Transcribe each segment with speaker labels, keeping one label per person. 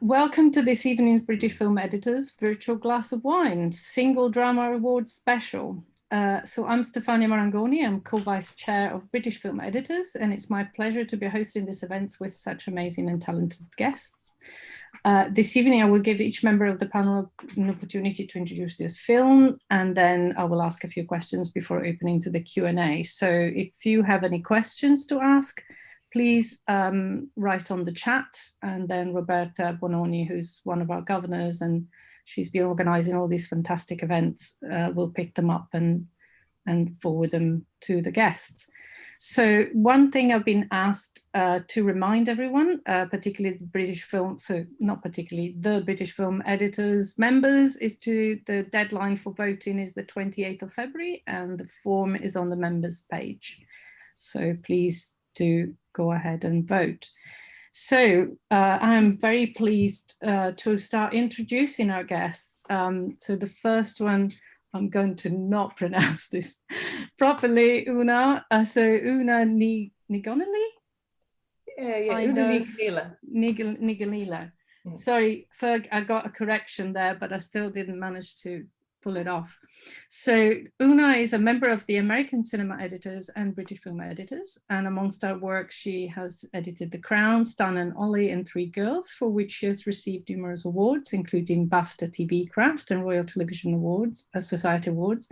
Speaker 1: Welcome to this evening's British Film Editors Virtual Glass of Wine Single Drama Awards Special. So I'm Stefania Marangoni, I'm co-vice chair of British Film Editors, and it's my pleasure to be hosting this event with such amazing and talented guests. This evening, I will give each member of the panel an opportunity to introduce the film, and then I will ask a few questions before opening to the Q&A. So if you have any questions to ask, please write on the chat, and then Roberta Bononi, who's one of our governors, and she's been organizing all these fantastic events, will pick them up and forward them to the guests. So one thing I've been asked to remind everyone, particularly the British Film, so not particularly the British Film Editors members, is the deadline for voting is the 28th of February, and the form is on the members page. So please do go ahead and vote. So I'm very pleased to start introducing our guests. So the first one, I'm going to not pronounce this properly, Una. So Una Ni Dhonghai? Nigalila. Yeah. Sorry, Ferg, I got a correction there, but I still didn't manage to pull it off. So Una is a member of the American Cinema Editors and British Film Editors, and amongst our work, she has edited The Crown, Stan and Ollie, and Three Girls, for which she has received numerous awards, including BAFTA TV Craft and Royal Television Awards, Society Awards.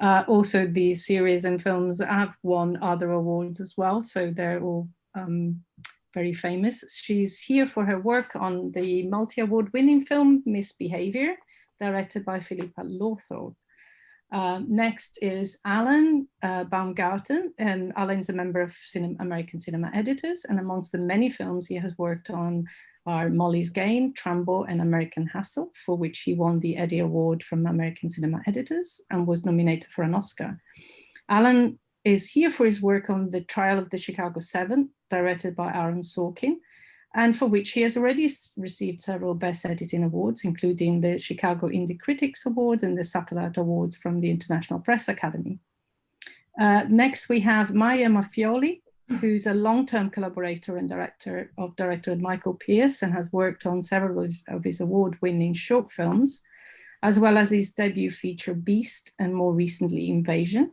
Speaker 1: Also, these series and films have won other awards as well, so they're all very famous. She's here for her work on the multi-award winning film Misbehaviour, directed by Philippa Lawthorpe. Next is Alan Baumgarten, and Alan's a member of American Cinema Editors, and amongst the many films he has worked on are Molly's Game, Trambo, and American Hustle, for which he won the Eddie Award from American Cinema Editors and was nominated for an Oscar. Alan is here for his work on The Trial of the Chicago 7, directed by Aaron Sorkin, and for which he has already received several Best Editing Awards, including the Chicago Indie Critics Award and the Satellite Awards from the International Press Academy. Next, we have Maya Mafioli, who's a long-term collaborator and director Michael Pearce, and has worked on several of his award-winning short films, as well as his debut feature Beast, and more recently Invasion.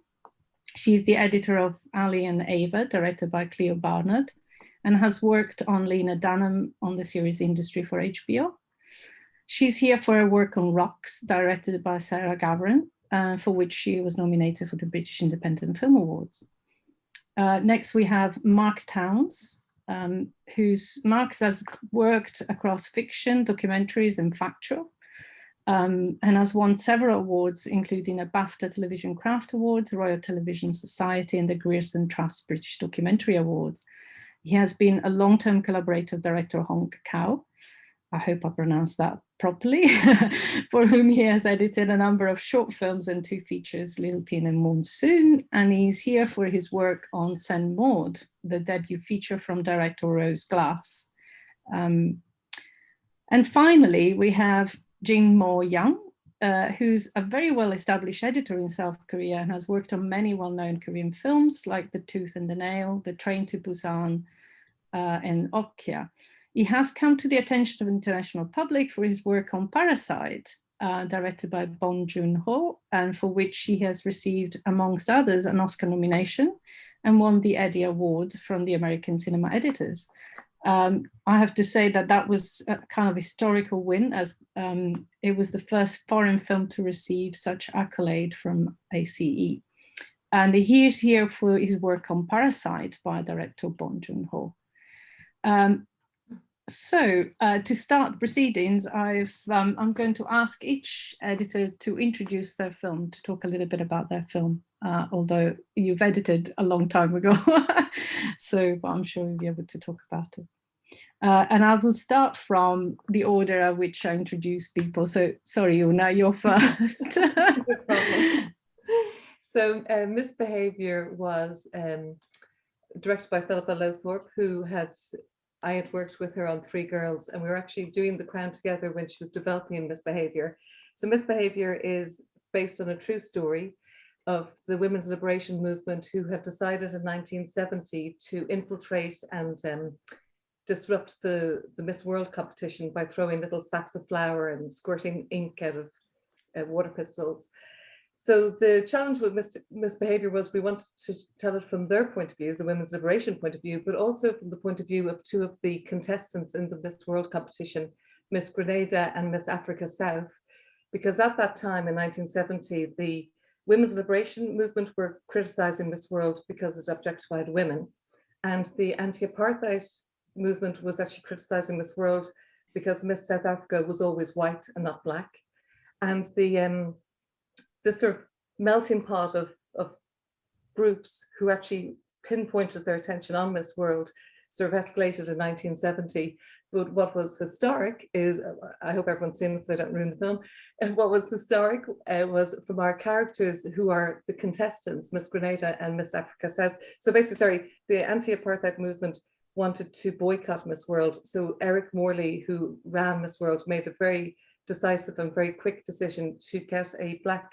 Speaker 1: She's the editor of Ali and Ava, directed by Cleo Barnard, and has worked on Lena Dunham on the series Industry for HBO. She's here for her work on Rocks, directed by Sarah Gavran, for which she was nominated for the British Independent Film Awards. Next, we have Mark Towns, Mark has worked across fiction, documentaries, and factual, and has won several awards, including a BAFTA Television Craft Awards, Royal Television Society, and the Grierson Trust British Documentary Awards. He has been a long-term collaborator of director Hong Kau, I hope I pronounced that properly, for whom he has edited a number of short films and 2 features, Little Tin and Monsoon, and he's here for his work on Saint Maud, the debut feature from director Rose Glass. And finally, we have Jinmo Yang, who's a very well-established editor in South Korea and has worked on many well-known Korean films like The Tooth and the Nail, The Train to Busan, and Okja. He has come to the attention of the international public for his work on Parasite, directed by Bong Joon-ho, and for which he has received, amongst others, an Oscar nomination and won the Eddie Award from the American Cinema Editors. I have to say that was a kind of historical win, as it was the first foreign film to receive such accolade from ACE. And he is here for his work on Parasite by director Bong Joon-ho. So to start the proceedings, I'm going to ask each editor to introduce their film, to talk a little bit about their film, although you've edited a long time ago, so but I'm sure you'll be able to talk about it. And I will start from the order at which I introduce people. So sorry, Una, you're first.
Speaker 2: No problem. So Misbehaviour was directed by Philippa Lawthorpe, who I had worked with her on Three Girls, and we were actually doing The Crown together when she was developing Misbehaviour. So Misbehaviour is based on a true story of the women's liberation movement, who had decided in 1970 to infiltrate and disrupt the Miss World competition by throwing little sacks of flour and squirting ink out of water pistols. So the challenge with Misbehaviour was we wanted to tell it from their point of view, the women's liberation point of view, but also from the point of view of two of the contestants in the Miss World competition, Miss Grenada and Miss Africa South, because at that time in 1970, the women's liberation movement were criticizing Miss World because it objectified women. And the anti-apartheid movement was actually criticizing Miss World because Miss South Africa was always white and not black. And the sort of melting pot of groups who actually pinpointed their attention on Miss World sort of escalated in 1970. But what was historic is, I hope everyone's seen it so I don't ruin the film, and what was historic was from our characters who are the contestants, Miss Grenada and Miss Africa South. So basically, sorry, the anti-apartheid movement wanted to boycott Miss World. So Eric Morley, who ran Miss World, made a very decisive and very quick decision to get a black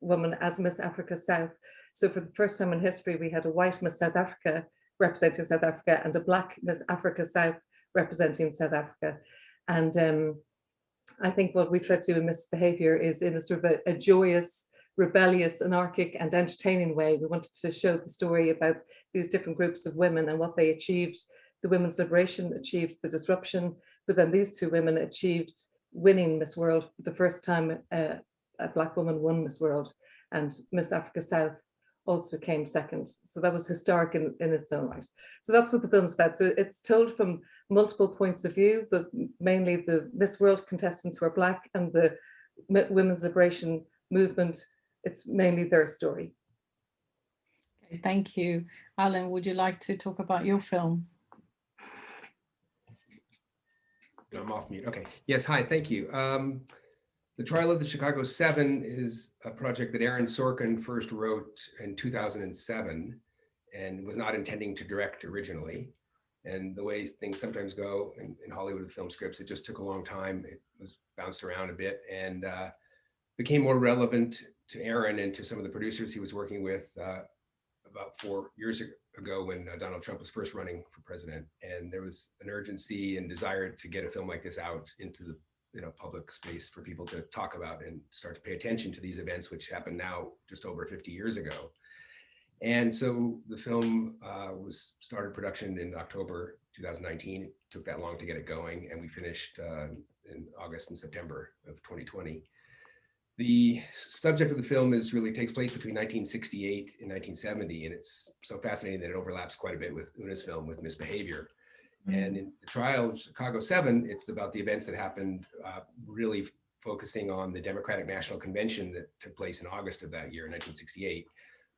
Speaker 2: woman as Miss Africa South. So for the first time in history, we had a white Miss South Africa representing South Africa and a black Miss Africa South representing South Africa. And I think what we try to do in Misbehaviour is in a sort of a joyous, rebellious, anarchic and entertaining way. We wanted to show the story about these different groups of women and what they achieved. The women's liberation achieved the disruption, but then these two women achieved winning Miss World for the first time. A black woman won Miss World, and Miss Africa South also came second. So that was historic in its own right. So that's what the film's about. So it's told from multiple points of view, but mainly the Miss World contestants who are black and the women's liberation movement, it's mainly their story.
Speaker 1: Okay, thank you. Alan, would you like to talk about your film?
Speaker 3: I'm off mute. Okay. Yes. Hi. Thank you. The Trial of the Chicago Seven is a project that Aaron Sorkin first wrote in 2007 and was not intending to direct originally. And the way things sometimes go in Hollywood with film scripts, it just took a long time. It was bounced around a bit and became more relevant to Aaron and to some of the producers he was working with about 4 years ago when Donald Trump was first running for president. And there was an urgency and desire to get a film like this out into the public space for people to talk about and start to pay attention to these events, which happened now just over 50 years ago. And so the film started production in October 2019. It took that long to get it going, and we finished in August and September of 2020. The subject of the film takes place between 1968 and 1970, and it's so fascinating that it overlaps quite a bit with Una's film, with Misbehaviour. And in the trial of Chicago 7, it's about the events that happened, really focusing on the Democratic National Convention that took place in August of that year, 1968.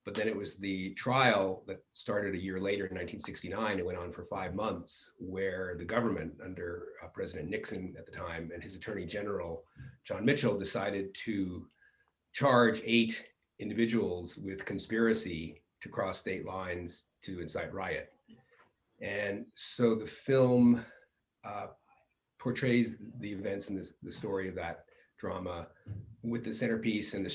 Speaker 3: But then it was the trial that started a year later in 1969 and went on for 5 months, where the government under President Nixon at the time and his Attorney General, John Mitchell, decided to charge 8 individuals with conspiracy to cross state lines to incite riot. And so the film portrays the events and the story of that drama with the centerpiece and the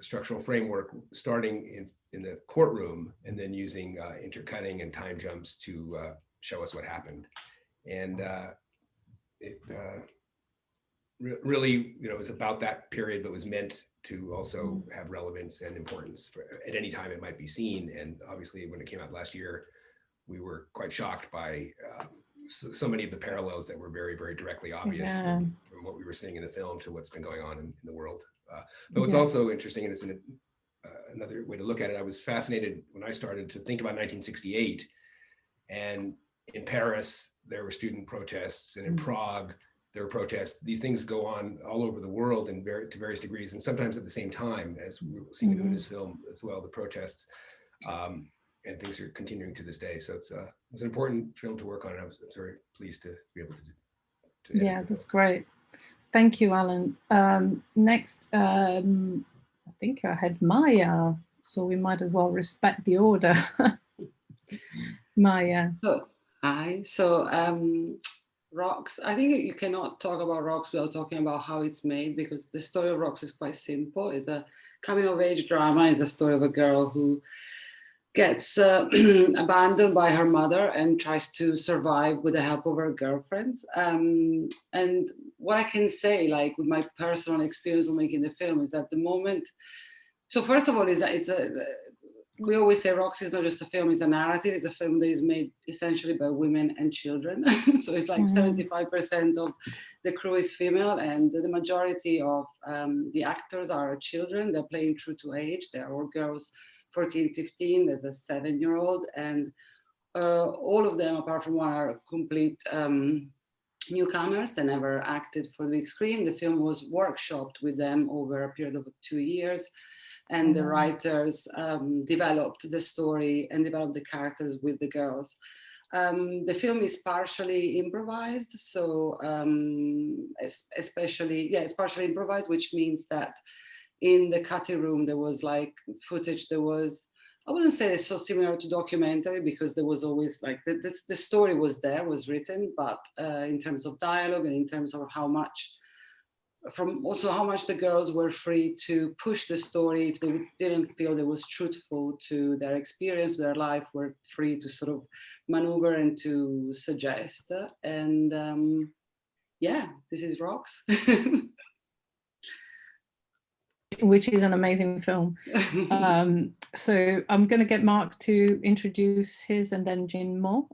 Speaker 3: structural framework starting in the courtroom and then using intercutting and time jumps to show us what happened. And it really, is about that period, but was meant to also have relevance and importance at any time it might be seen. And obviously when it came out last year, we were quite shocked by so many of the parallels that were very, very directly obvious from what we were seeing in the film to what's been going on in the world. But what's also interesting, and it's another way to look at it, I was fascinated when I started to think about 1968, and in Paris, there were student protests, and in Prague, there were protests. These things go on all over the world to various degrees, and sometimes at the same time, as we were seeing in Una's film as well, the protests. And things are continuing to this day. So it was an important film to work on. And I was very pleased to be able to
Speaker 1: yeah, that's great. Thank you, Alan. Next, I think I had Maya, so we might as well respect the order. Maya.
Speaker 4: So, hi. So, Rocks, I think you cannot talk about Rocks without talking about how it's made, because the story of Rocks is quite simple. It's a coming of age drama. It's a story of a girl who gets abandoned by her mother and tries to survive with the help of her girlfriends. And what I can say, like with my personal experience of making the film, is that the moment. So first of all, is that we always say Rocks is not just a film; it's a narrative. It's a film that is made essentially by women and children. So it's like 75% of the crew is female, and the majority of the actors are children. They're playing true to age. They're all girls. 14, 15, there's a 7-year-old, and all of them, apart from one, are complete newcomers. They never acted for the big screen. The film was workshopped with them over a period of 2 years, and the writers developed the story and developed the characters with the girls. The film is partially improvised, so it's partially improvised, which means that in the cutting room, there was like footage that was, I wouldn't say it's so similar to documentary, because there was always like, the story was there, was written, but in terms of dialogue and in terms of how much the girls were free to push the story if they didn't feel it was truthful to their experience, their life, were free to sort of maneuver and to suggest. And this is Rocks.
Speaker 1: Which is an amazing film. So I'm going to get Mark to introduce his, and then Jing Mo.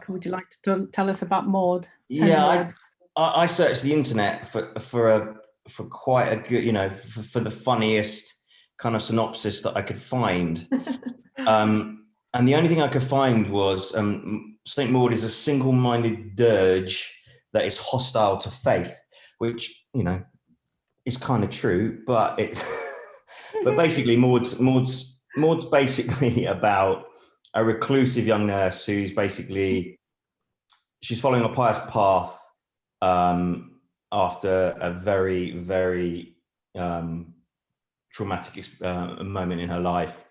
Speaker 1: Would you like to tell us about Maud?
Speaker 5: Yeah, I searched the internet for quite a good, for the funniest kind of synopsis that I could find. And the only thing I could find was St. Maud is a single-minded dirge that is hostile to faith, which, is kind of true, but it's but basically Maud's basically about a reclusive young nurse who's she's following a pious path after a very, very traumatic moment in her life,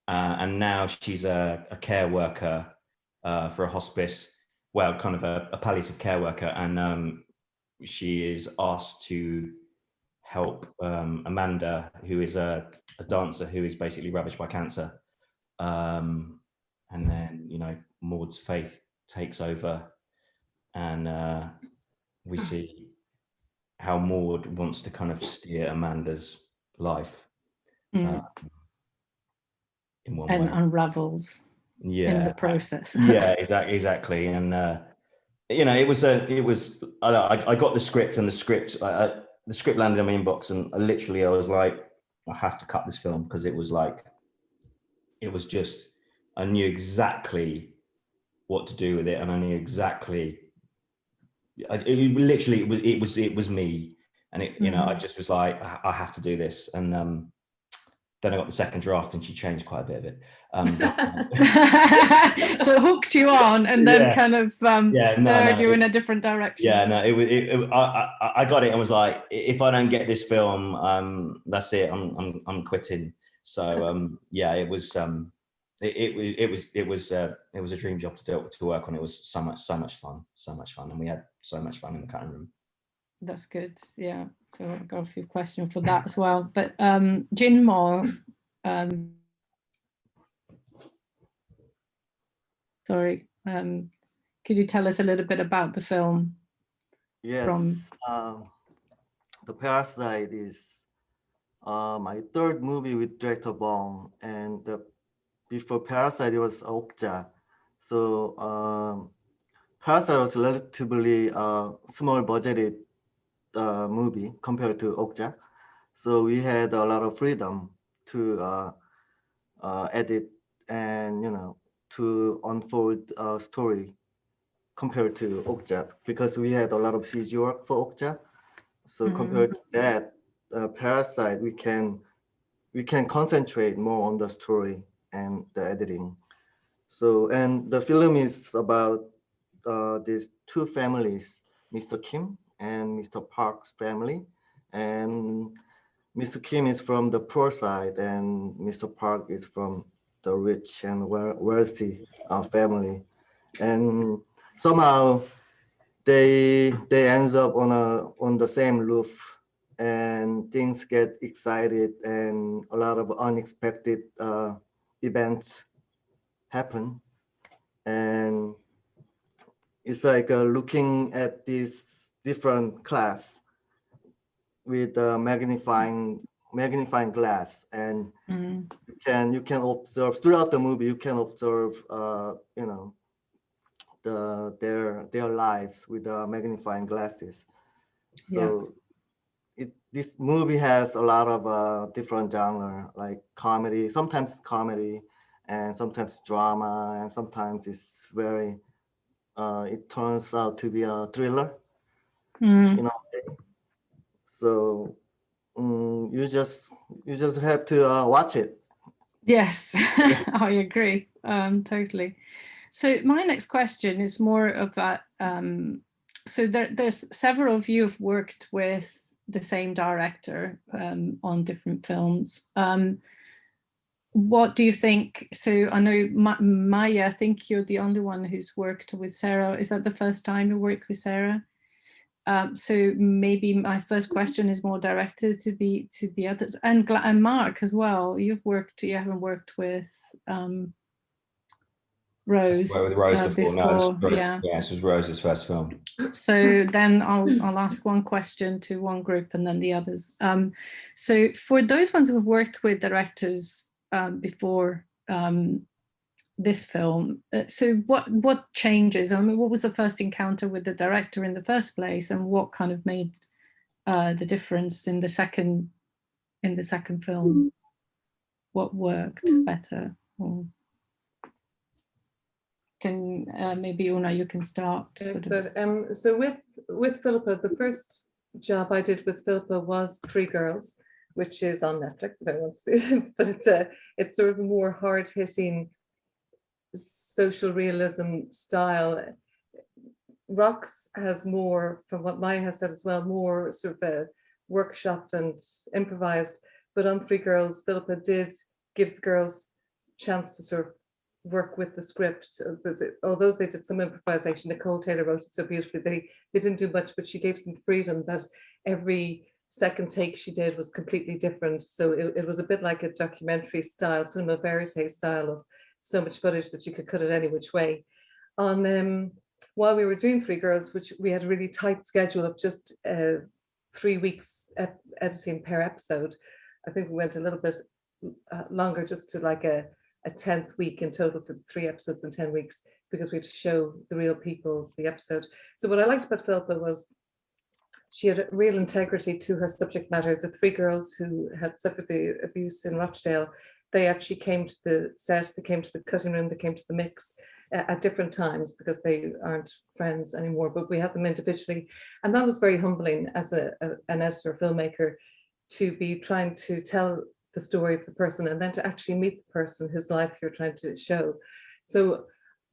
Speaker 5: and now she's a care worker for a hospice, well, kind of a palliative care worker, and she is asked to help Amanda, who is a dancer who is basically ravaged by cancer. And then, Maud's faith takes over, and we see how Maud wants to kind of steer Amanda's life in one way. And
Speaker 1: unravels in the process.
Speaker 5: Yeah, exactly. And, it was I got the script, and the script landed in my inbox, and I was like, I have to cut this film, because it was just, I knew exactly what to do with it, and I knew exactly, it was me, and I just was like, I have to do this. And then I got the second draft, and she changed quite a bit of it.
Speaker 1: So hooked you on, and then kind of stirred you in a different direction.
Speaker 5: Yeah, no, I got it and was like, if I don't get this film, that's it. I'm quitting. So it was a dream job to work on. It was so much fun, and we had so much fun in the cutting room.
Speaker 1: That's good. Yeah. So I've got a few questions for that as well. But Jing Mo, sorry, could you tell us a little bit about the film?
Speaker 6: Yes. The Parasite is my third movie with director Bong, and before Parasite it was Okja. So Parasite was relatively small budgeted movie compared to Okja, so we had a lot of freedom to edit and to unfold a story compared to Okja, because we had a lot of CG work for Okja. So compared to that, Parasite, we can concentrate more on the story and the editing. So, and the film is about these two families, Mr. Kim and Mr. Park's family. And Mr. Kim is from the poor side, and Mr. Park is from the rich and wealthy family. And somehow they ends up on the same roof and things get excited and a lot of unexpected events happen. And it's like looking at this different class with a magnifying glass, and you can observe throughout the movie. You can observe, you know, their lives with magnifying glasses. So this movie has a lot of different genre, like comedy, sometimes comedy, and sometimes drama, and sometimes it's very. It turns out to be a thriller, you know. So you just have to watch it.
Speaker 1: Yes, I agree, totally. So my next question is more of that. So there's several of you have worked with the same director on different films. What do you think? So I know Maya, I think you're the only one who's worked with Sarah. Is that the first time you worked with Sarah? So maybe my first question is more directed to the others, and Mark as well. You haven't worked with Rose.
Speaker 5: Well, with Rose before. No, Rose,
Speaker 1: yeah,
Speaker 5: this was Rose's first film.
Speaker 1: So then I'll ask one question to one group and then the others. So for those ones who have worked with directors before this film, so what changes? I mean, what was the first encounter with the director in the first place, and what kind of made the difference in the second film? What worked better? Or can maybe Una, you can start.
Speaker 2: So with Philippa, the first job I did with Philippa was Three Girls, which is on Netflix if anyone wants to see it. But it's sort of a more hard-hitting social realism style. Rocks has more, from what Maya has said as well, more sort of workshopped and improvised. But on Three Girls, Philippa did give the girls a chance to sort of work with the script. Although they did some improvisation, Nicole Taylor wrote it so beautifully. They didn't do much, but she gave some freedom that every second take she did was completely different. So it was a bit like a documentary style, cinema verite style of so much footage that you could cut it any which way. On while we were doing Three Girls, which we had a really tight schedule of just 3 weeks editing per episode, I think we went a little bit longer, just to like a 10th week in total for 3 episodes in 10 weeks, because we had to show the real people the episode. So what I liked about Philippa was she had a real integrity to her subject matter. The 3 girls who had suffered the abuse in Rochdale, they actually came to the set, they came to the cutting room, they came to the mix at different times because they aren't friends anymore, but we had them individually. And that was very humbling as an editor, filmmaker, to be trying to tell the story of the person and then to actually meet the person whose life you're trying to show. So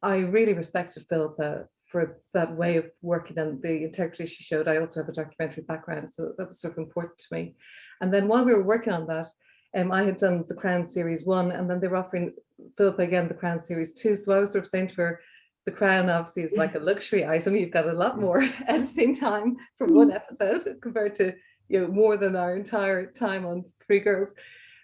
Speaker 2: I really respected Philippa for that way of working and the integrity she showed. I also have a documentary background, so that was sort of important to me. And then while we were working on that, I had done The Crown Series 1, and then they were offering Philippa again The Crown Series 2. So I was sort of saying to her, The Crown obviously is like a luxury item. You've got a lot more editing time for one episode compared to, you know, more than our entire time on Three Girls.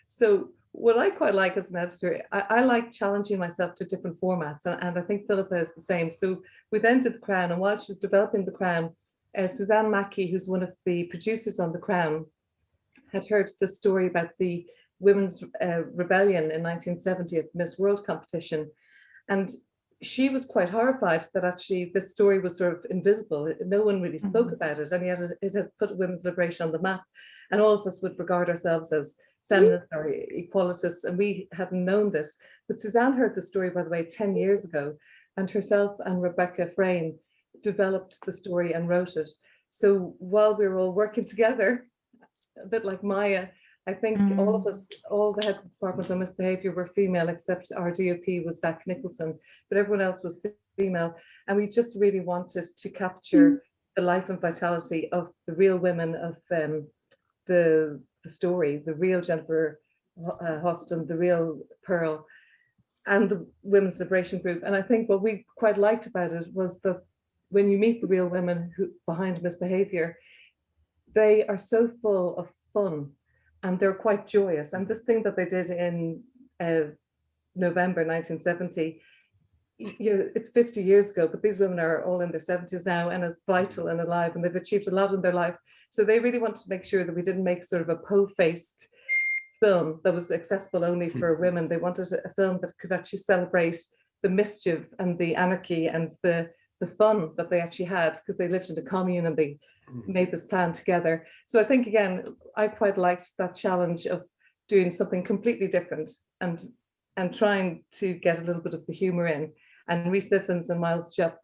Speaker 2: So what I quite like as an editor, I like challenging myself to different formats, and I think Philippa is the same. So we then did The Crown, and while she was developing The Crown, Suzanne Mackey, who's one of the producers on The Crown, had heard the story about the women's rebellion in 1970 at Miss World competition, and she was quite horrified that actually this story was sort of invisible. No one really spoke about it, and yet it had put women's liberation on the map, and all of us would regard ourselves as feminists or equalitists, and we hadn't known this. But Suzanne heard the story, by the way, 10 years ago, and herself and Rebecca Frayne developed the story and wrote it. So while we were all working together, a bit like Maya, I think all of us, all the heads of departments on Misbehaviour were female, except our DOP was Zach Nicholson, but everyone else was female. And we just really wanted to capture the life and vitality of the real women of the story, the real Jennifer Hoston, the real Pearl, and the Women's Liberation Group. And I think what we quite liked about it was that when you meet the real women who behind Misbehaviour, they are so full of fun and they're quite joyous. And this thing that they did in November 1970, it's 50 years ago, but these women are all in their 70s now and as vital and alive, and they've achieved a lot in their life. So they really wanted to make sure that we didn't make sort of a po-faced film that was accessible only for women. They wanted a film that could actually celebrate the mischief and the anarchy and the fun that they actually had, because they lived in a commune and they made this plan together. So I think, again, I quite liked that challenge of doing something completely different and trying to get a little bit of the humor in. And Rhys Ifans and Miles Jupp,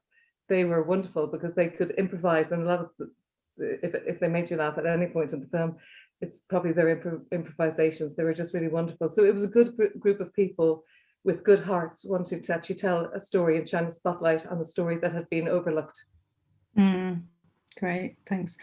Speaker 2: they were wonderful because they could improvise, and a lot of if they made you laugh at any point in the film, it's probably their improvisations. They were just really wonderful. So it was a good group of people with good hearts wanting to actually tell a story and shine a spotlight on a story that had been overlooked.
Speaker 1: Great, thanks.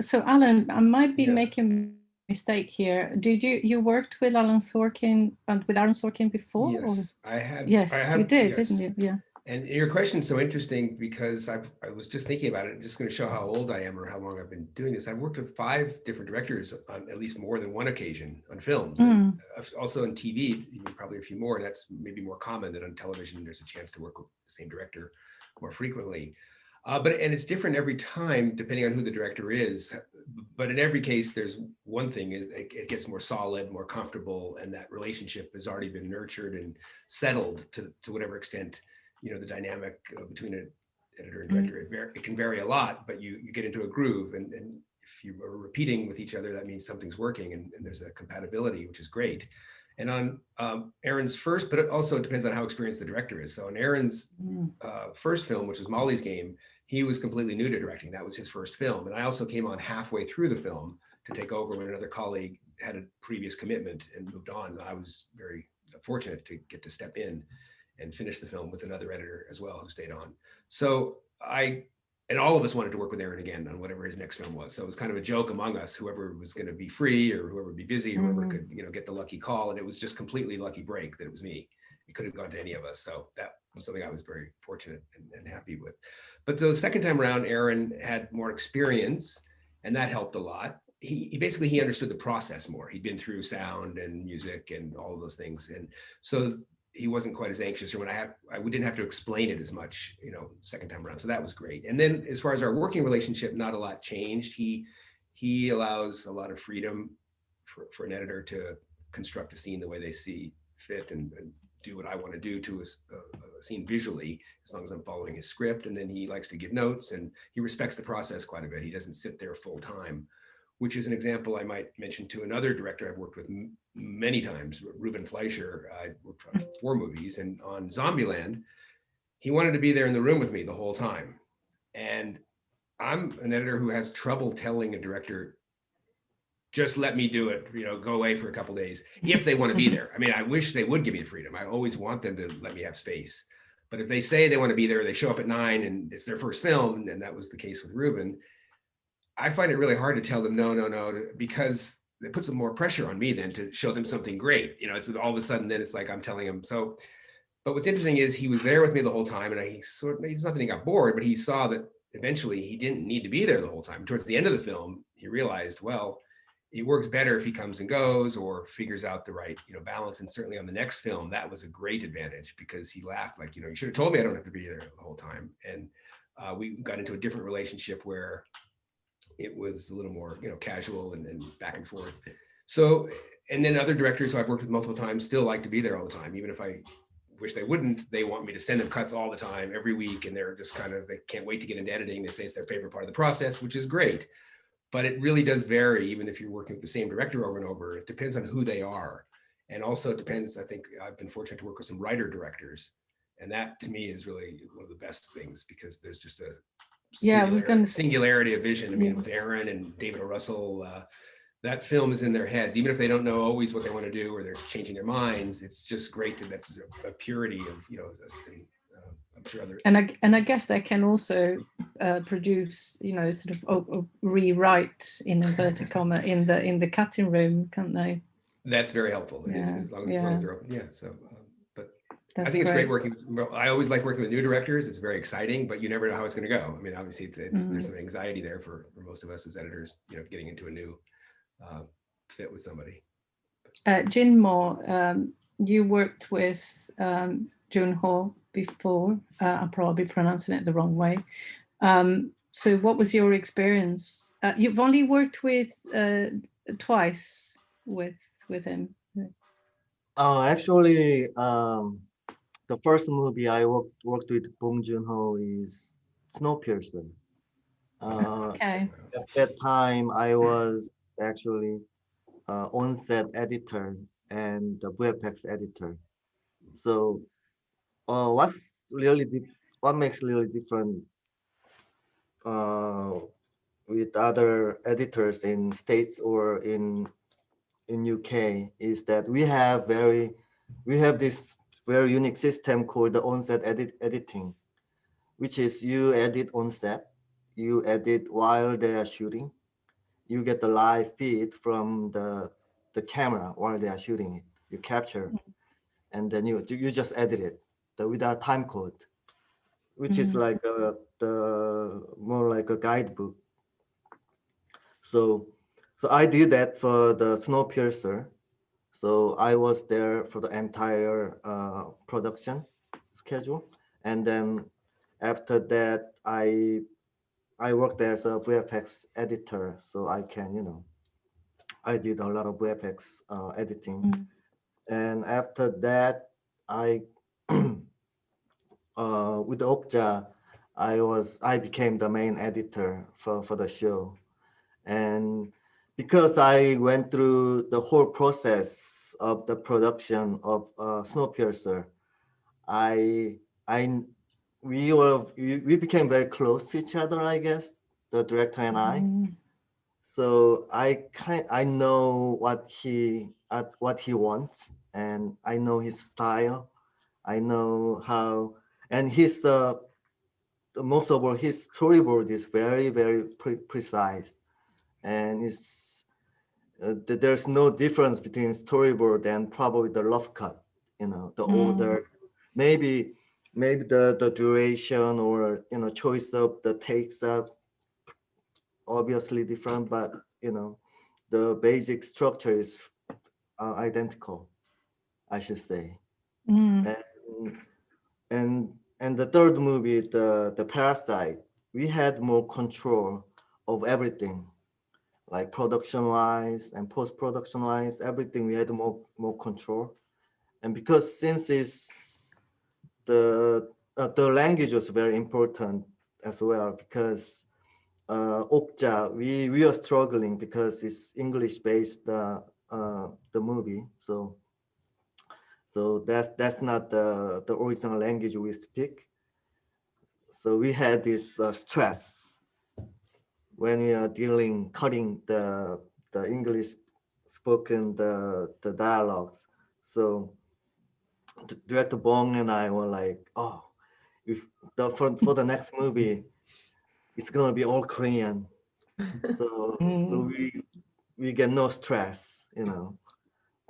Speaker 1: So Alan, I might be making a mistake here. Did you worked with Alan Sorkin and with Aaron Sorkin before?
Speaker 3: Yes,
Speaker 1: or?
Speaker 3: I had.
Speaker 1: Yes, you did,
Speaker 3: yes.
Speaker 1: didn't you? Yeah.
Speaker 3: And your question is so interesting because I was just thinking about it. I'm just going to show how old I am or how long I've been doing this. I've worked with 5 different directors on at least more than one occasion on films, and also on TV, even probably a few more. And that's maybe more common that on television there's a chance to work with the same director more frequently. And it's different every time depending on who the director is. But in every case, there's one thing is it gets more solid, more comfortable, and that relationship has already been nurtured and settled to whatever extent. You know, the dynamic between an editor and director, it can vary a lot, but you get into a groove, and if you are repeating with each other, that means something's working, and there's a compatibility, which is great. And on Aaron's first, but it also depends on how experienced the director is. So on Aaron's first film, which was Molly's Game, he was completely new to directing. That was his first film. And I also came on halfway through the film to take over when another colleague had a previous commitment and moved on. I was very fortunate to get to step in and finish the film with another editor as well who stayed on. So and all of us wanted to work with Aaron again on whatever his next film was. So it was kind of a joke among us, whoever was going to be free or whoever would be busy, whoever could, get the lucky call. And it was just completely lucky break that it was me. It could have gone to any of us. So that was something I was very fortunate and happy with. But so the second time around, Aaron had more experience, and that helped a lot. He basically understood the process more. He'd been through sound and music and all of those things. And so he wasn't quite as anxious, or we didn't have to explain it as much, second time around. So that was great. And then as far as our working relationship, not a lot changed. He allows a lot of freedom for an editor to construct a scene the way they see fit and do what I want to do to a scene visually, as long as I'm following his script. And then he likes to give notes, and he respects the process quite a bit. He doesn't sit there full time, which is an example I might mention to another director I've worked with many times, Ruben Fleischer. I worked on 4 movies, and on Zombieland, he wanted to be there in the room with me the whole time. And I'm an editor who has trouble telling a director, just let me do it, go away for a couple of days, if they want to be there. I mean, I wish they would give me the freedom. I always want them to let me have space. But if they say they want to be there, they show up at 9 and it's their first film, and that was the case with Ruben, I find it really hard to tell them no, because it puts more pressure on me then to show them something great. It's all of a sudden, then it's like I'm telling them. So, but what's interesting is he was there with me the whole time, and it's not that he got bored, but he saw that eventually he didn't need to be there the whole time. Towards the end of the film, he realized, well, it works better if he comes and goes or figures out the right, balance. And certainly on the next film, that was a great advantage, because he laughed like, you should have told me I don't have to be there the whole time. And we got into a different relationship where it was a little more, casual and back and forth. So, and then other directors who I've worked with multiple times still like to be there all the time, even if I wish they wouldn't. They want me to send them cuts all the time, every week, and they're just they can't wait to get into editing. They say it's their favorite part of the process, which is great. But it really does vary, even if you're working with the same director over and over. It depends on who they are. And also it depends, I think I've been fortunate to work with some writer-directors. And that to me is really one of the best things, because there's just a singularity of vision. I mean, with Aaron and David O. Russell, that film is in their heads, even if they don't know always what they want to do or they're changing their minds. It's just great that that's a purity of, I'm sure other.
Speaker 1: And I guess they can also produce, sort of rewrite, in inverted comma, in the cutting room, can't they?
Speaker 3: That's very helpful. It is, as long as they're open. Yeah. So,
Speaker 1: That's
Speaker 3: I think it's great
Speaker 1: great.
Speaker 3: working with, well, I always like working with new directors. It's very exciting, but you never know how it's going to go. I mean, obviously there's some anxiety there for most of us as editors, you know, getting into a new fit with somebody.
Speaker 1: Jin Mo, you worked with Junho before. I'm probably pronouncing it the wrong way. So what was your experience? You've only worked with twice with him.
Speaker 6: Oh, actually, the first movie I worked with Bong Joon-ho is Snowpiercer.
Speaker 1: Okay.
Speaker 6: At that time, I was actually on-set editor and the VFX editor. So, what makes really different with other editors in States or in UK is that we have this very unique system called the on-set editing, which is you edit on set, you edit while they are shooting, you get the live feed from the camera while they are shooting it, you capture, and then you just edit it without time code, which is like the more like a guidebook. So I did that for the Snowpiercer. So I was there for the entire production schedule, and then after that, I worked as a VFX editor, so I can, you know, I did a lot of VFX editing, and after that, I with Okja, I became the main editor for the show, and because I went through the whole process of the production of Snowpiercer, I we became very close to each other, I guess, the director and I. So I know what he wants, and I know his style. I know how, and his most of all, his storyboard is very precise, and it's there's no difference between storyboard and probably the rough cut. You know, the order, maybe the duration or, you know, choice of the takes are obviously different, but, you know, the basic structure is identical, I should say. And the third movie, the Parasite, we had more control of everything, like production wise and post production wise, everything we had more control. And because since it's the language was very important as well, because Okja, we are struggling because it's English based the movie, so that's not the original language we speak. So we had this stress when we are cutting the English spoken the dialogues. So director Bong and I were like, oh, if for the next movie, it's gonna be all Korean. So we get no stress, you know,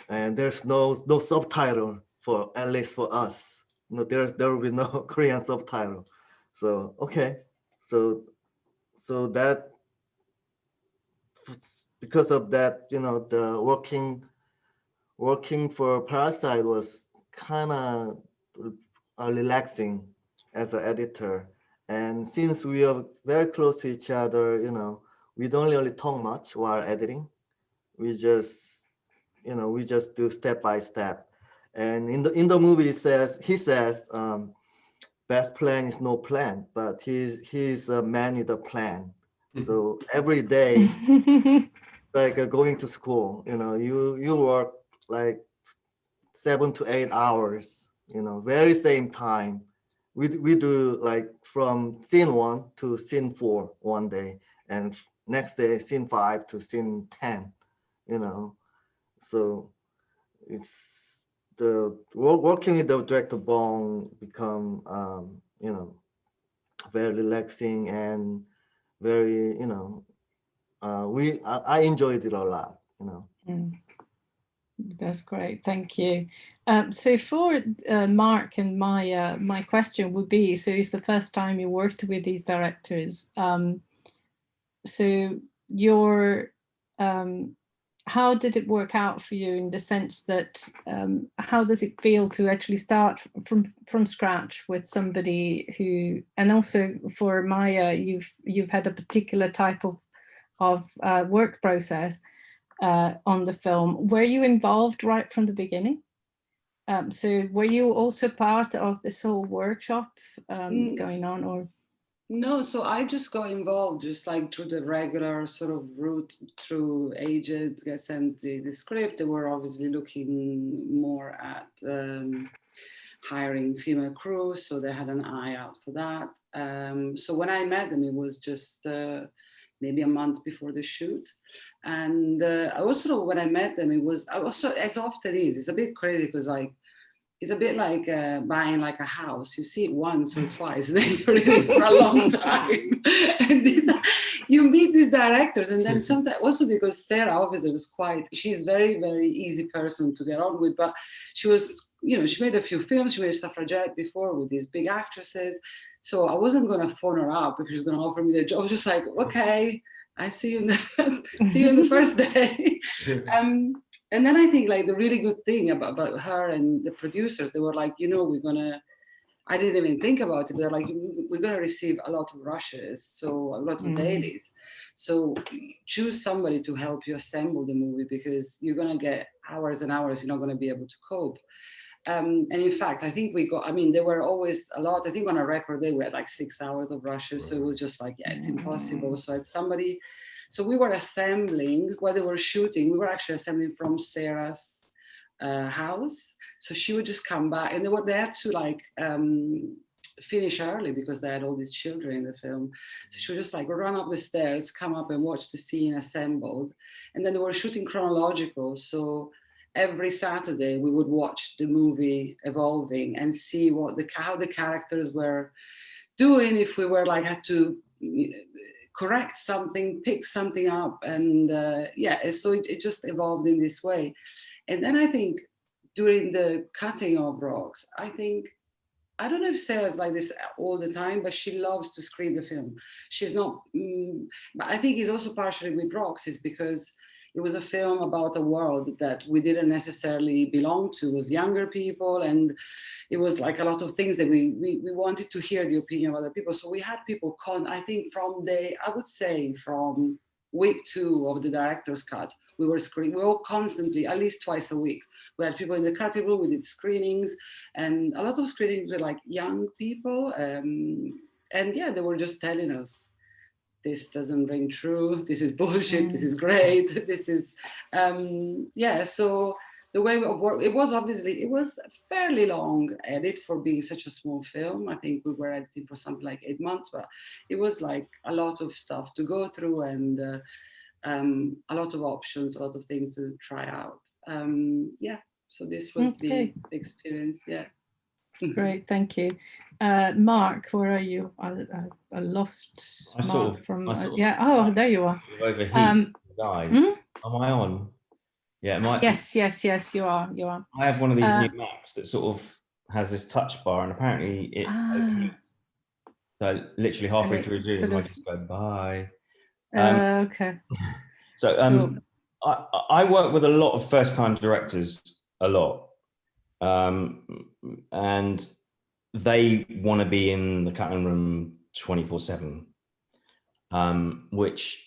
Speaker 6: and there's no subtitle for, at least for us. No, there will be no Korean subtitle. So okay, so that, because of that, you know, the working for Parasite was kind of relaxing as an editor. And since we are very close to each other, you know, we don't really talk much while editing. We just, you know, we just do step by step. And in the movie, he says, best plan is no plan, but he's a man with a plan. So every day, like going to school, you know, you work like 7 to 8 hours, you know, very same time. We do like from scene 1 to scene 4 one day, and next day scene 5 to scene 10, you know. So it's the working with the director Bong become you know, very relaxing and very, you know, I enjoyed it a lot, you know.
Speaker 1: That's great, thank you. So for Mark, and my question would be, so it's the first time you worked with these directors. So your how did it work out for you, in the sense that how does it feel to actually start from scratch with somebody who, and also for Maya, you've had a particular type of work process on the film. Were you involved right from the beginning? So were you also part of this whole workshop going on, or?
Speaker 4: No, so I just got involved just like through the regular sort of route through agents, get sent the script. They were obviously looking more at hiring female crew, so they had an eye out for that. So when I met them, it was just maybe a month before the shoot. And I also, when I met them, it was also, as often is, it's a bit crazy because like, it's a bit like buying like a house. You see it once or twice, then you're in it for a long time. And you meet these directors, and then sometimes also because Sarah obviously was she's very, very easy person to get on with, but she was, you know, she made a few films, she made Suffragette before with these big actresses. So I wasn't gonna phone her up if she was gonna offer me the job. I was just like, okay, I see you in the first day. And then I think like the really good thing about her and the producers, they were like, you know, I didn't even think about it. They're like, we're going to receive a lot of rushes, so a lot of dailies. So choose somebody to help you assemble the movie, because you're going to get hours and hours, you're not going to be able to cope. And in fact, I think there were always a lot. I think on a record day, we had like 6 hours of rushes. So it was just like, yeah, it's impossible. So I had somebody. So we were assembling while they were shooting. We were actually assembling from Sarah's house. So she would just come back, and they had to like finish early because they had all these children in the film. So she would just like run up the stairs, come up and watch the scene assembled. And then they were shooting chronological. So every Saturday we would watch the movie evolving and see how the characters were doing, if we were like had to correct something, pick something up, and so it just evolved in this way. And then I think during the cutting of Rocks, I don't know if Sarah's like this all the time, but she loves to screen the film. She's not, but I think it's also partially with Rocks is because it was a film about a world that we didn't necessarily belong to. It was younger people, and it was like a lot of things that we wanted to hear the opinion of other people. So we had people I think from week 2 of the director's cut, we were constantly, at least twice a week. We had people in the cutting room, we did screenings, and a lot of screenings were like young people. And yeah, they were just telling us, this doesn't ring true, this is bullshit, this is great, this is, so the way of work, it was a fairly long edit for being such a small film. I think we were editing for something like 8 months, but it was like a lot of stuff to go through, and a lot of options, a lot of things to try out. So this was the experience,
Speaker 1: Great, thank you. Mark, where are you? I lost Mark from. There you are.
Speaker 5: Overheat, guys. Am I on? Yeah,
Speaker 1: yes, you are.
Speaker 5: I have one of these new Macs that sort of has this touch bar, and apparently it overheats. So literally halfway through Zoom, I just go bye.
Speaker 1: Okay.
Speaker 5: So I work with a lot of first-time directors, a lot. And they want to be in the cutting room 24/7, which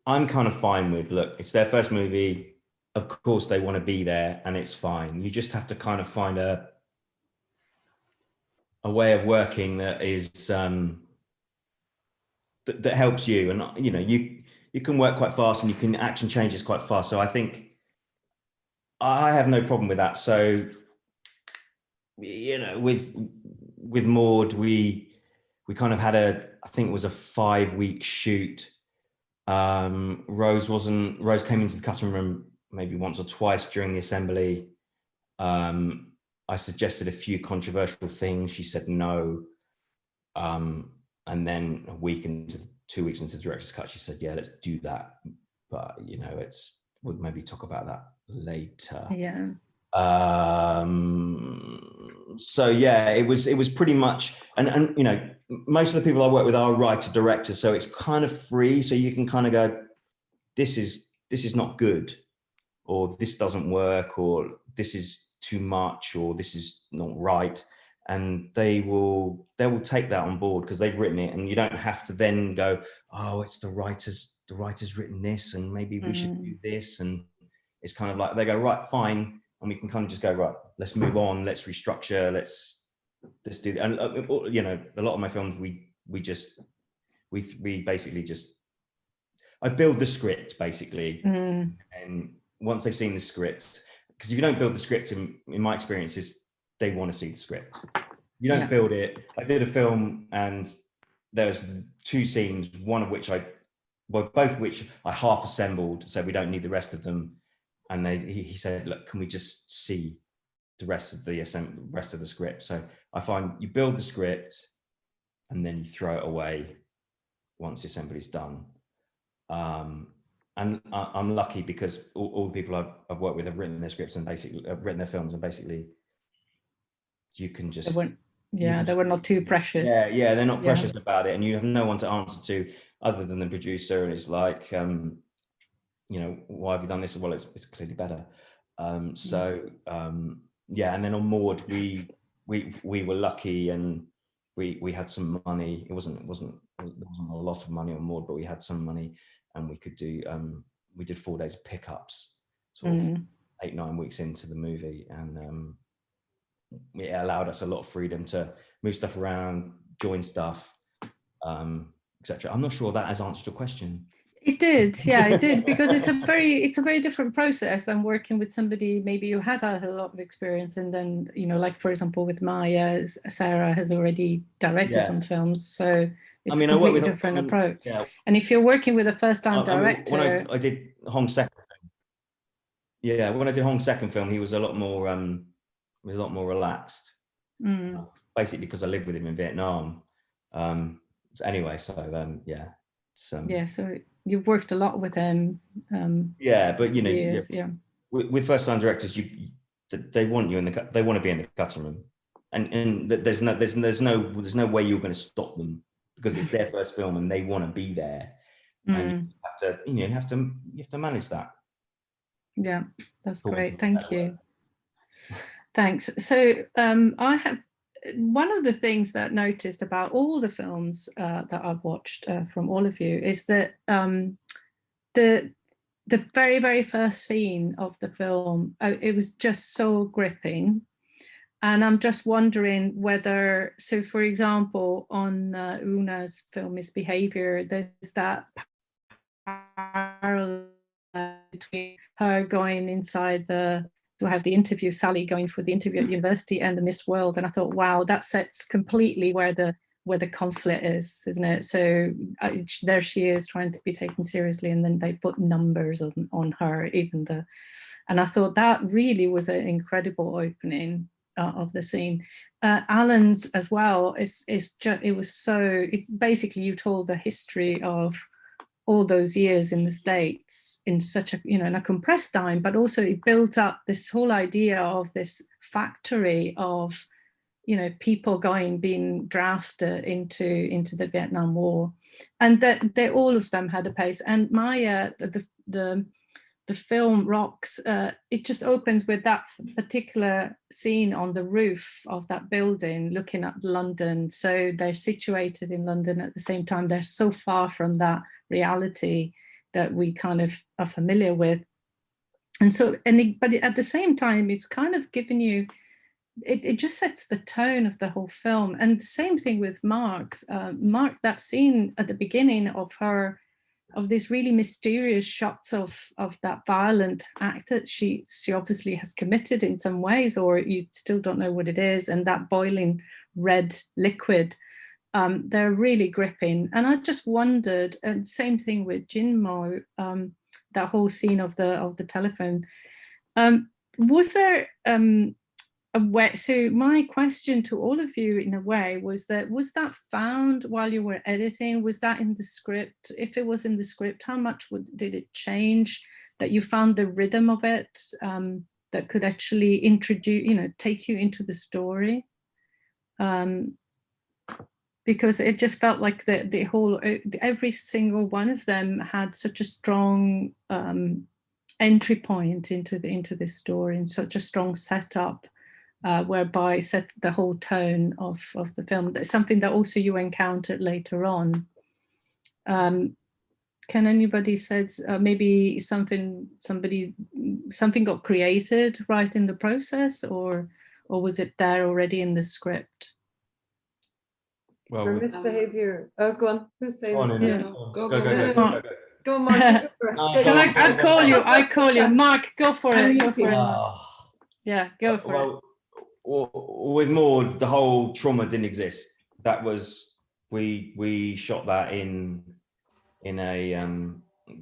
Speaker 5: I'm kind of fine with. Look, it's their first movie. Of course they want to be there, and it's fine. You just have to kind of find a way of working that is that helps you. And you know, you can work quite fast, and you can action changes quite fast. So I think I have no problem with that. So, you know, with Maud, we kind of had I think it was a 5-week shoot. Rose came into the cutting room maybe once or twice during the assembly. I suggested a few controversial things. She said no. And then 2 weeks into the director's cut, she said, yeah, let's do that. But, you know, we'll maybe talk about that later.
Speaker 1: Yeah.
Speaker 5: So yeah, it was pretty much, and you know, most of the people I work with are writer directors, so it's kind of free, so you can kind of go, this is not good, or this doesn't work, or this is too much, or this is not right, and they will take that on board because they've written it, and you don't have to then go, oh, it's the writer's written this, and maybe we should do this, and it's kind of like they go, right, fine, and we can kind of just go, right, let's move on, let's restructure, let's do that. And you know, a lot of my films, we basically just, I build the script basically, and once they've seen the script, because if you don't build the script, in my experiences, they want to see the script. You don't build it. I did a film and there's 2 scenes, one of which both which I half assembled, so we don't need the rest of them. And he said, look, can we just see the rest of the script? So I find you build the script and then you throw it away once the assembly's done. And I'm lucky because all the people I've worked with have written their scripts and basically have written their films, and basically you can just
Speaker 1: they were not too precious.
Speaker 5: Yeah, they're not precious about it, and you have no one to answer to other than the producer. And it's like, you know, why have you done this? Well, it's clearly better. Yeah, and then on Maud, we were lucky, and we had some money. There wasn't a lot of money on Maud, but we had some money, and we could do. We did 4 days of pickups, sort of 8-9 weeks into the movie, and it allowed us a lot of freedom to move stuff around, join stuff, etc. I'm not sure that has answered your question.
Speaker 1: It did, yeah, it did, because it's a very different process than working with somebody maybe who has had a lot of experience, and then, you know, like for example with Maya, Sarah has already directed some films, so it's a completely different approach. Yeah. And if you're working with a first-time director,
Speaker 5: when I did Hong's second film, when I did Hong's second film, he was a lot more relaxed, basically because I lived with him in Vietnam. Anyway, so yeah.
Speaker 1: So you've worked a lot with him.
Speaker 5: But you know,
Speaker 1: years,
Speaker 5: with first-time directors, they want you they want to be in the cutting room, and there's no way you're going to stop them, because it's their first film and they want to be there, and you have to manage that.
Speaker 1: Yeah, that's great. Thank you. Thanks. So I have one of the things that I noticed about all the films that I've watched from all of you is that the very, very first scene of the film, it was just so gripping. And I'm just wondering whether, so for example, on Una's film Misbehaviour, there's that parallel between her going inside to have the interview, Sally going for the interview at university, and the Miss World. And I thought, wow, that sets completely where the conflict is, isn't it? So there she is trying to be taken seriously, and then they put numbers on her, and I thought that really was an incredible opening of the scene. Alan's as well, basically you told the history of all those years in the States in such a, in a compressed time, but also it built up this whole idea of this factory of, people being drafted into the Vietnam War, and that all of them had a pace. And Maya, the film rocks. It just opens with that particular scene on the roof of that building, looking at London. So they're situated in London at the same time. They're so far from that reality that we kind of are familiar with. And so, but at the same time, it's kind of giving you, it just sets the tone of the whole film. And the same thing with Mark, that scene at the beginning of these really mysterious shots of that violent act that she obviously has committed in some ways, or you still don't know what it is, and that boiling red liquid, they're really gripping. And I just wondered, and same thing with Jing Mo, that whole scene of the telephone, was there so my question to all of you in a way was that found while you were editing? Was that in the script? If it was in the script, how much did it change that you found the rhythm of it that could actually introduce, take you into the story. Because it just felt like the whole, every single one of them had such a strong entry point into this story, and such a strong setup, whereby set the whole tone of the film. That's something that also you encountered later on. Can anybody says maybe something got created right in the process, or was it there already in the script?
Speaker 5: Well,
Speaker 2: For Misbehaviour. Oh, go on. Who's saying?
Speaker 5: go on,
Speaker 2: it?
Speaker 4: Go.
Speaker 2: Go on, Mark. Go first.
Speaker 1: Shall I call you? I call you. Mark, go for it. Go for it. Yeah, go for it.
Speaker 5: Well, with Maud, the whole trauma didn't exist. That was, we shot that in a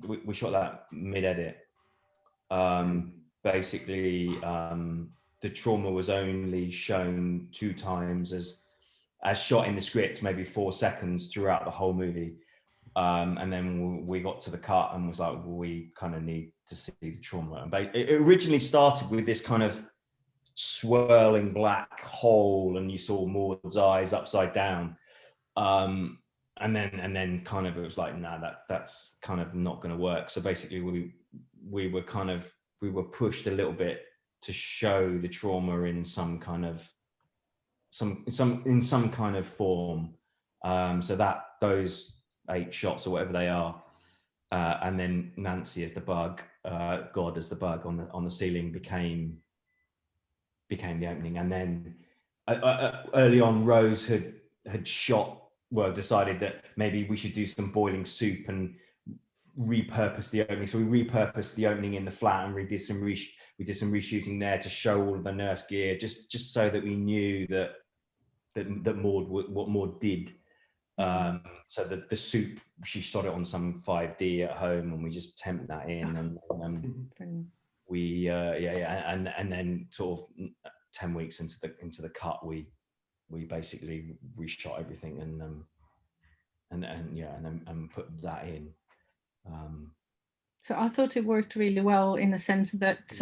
Speaker 5: we shot that mid-edit. Basically, the trauma was only shown 2 times as shot in the script, maybe 4 seconds throughout the whole movie. And then we got to the cut and was like, well, we kind of need to see the trauma. But it originally started with this kind of swirling black hole, and you saw Maud's eyes upside down. And then kind of it was like, no, that's kind of not going to work. So basically we were pushed a little bit to show the trauma in some kind of form. So that those 8 shots or whatever they are, and then Nancy as the bug, God as the bug on the ceiling became the opening. And then early on, Rose had decided that maybe we should do some boiling soup and repurpose the opening. So we repurposed the opening in the flat, and we did some reshooting there to show all of the nurse gear, just so that we knew that Maud, what Maud did. So the soup, she shot it on some 5D at home, and we just temped that in, and we and then sort of 10 weeks into the cut, we basically reshot everything and put that in.
Speaker 1: So I thought it worked really well in the sense that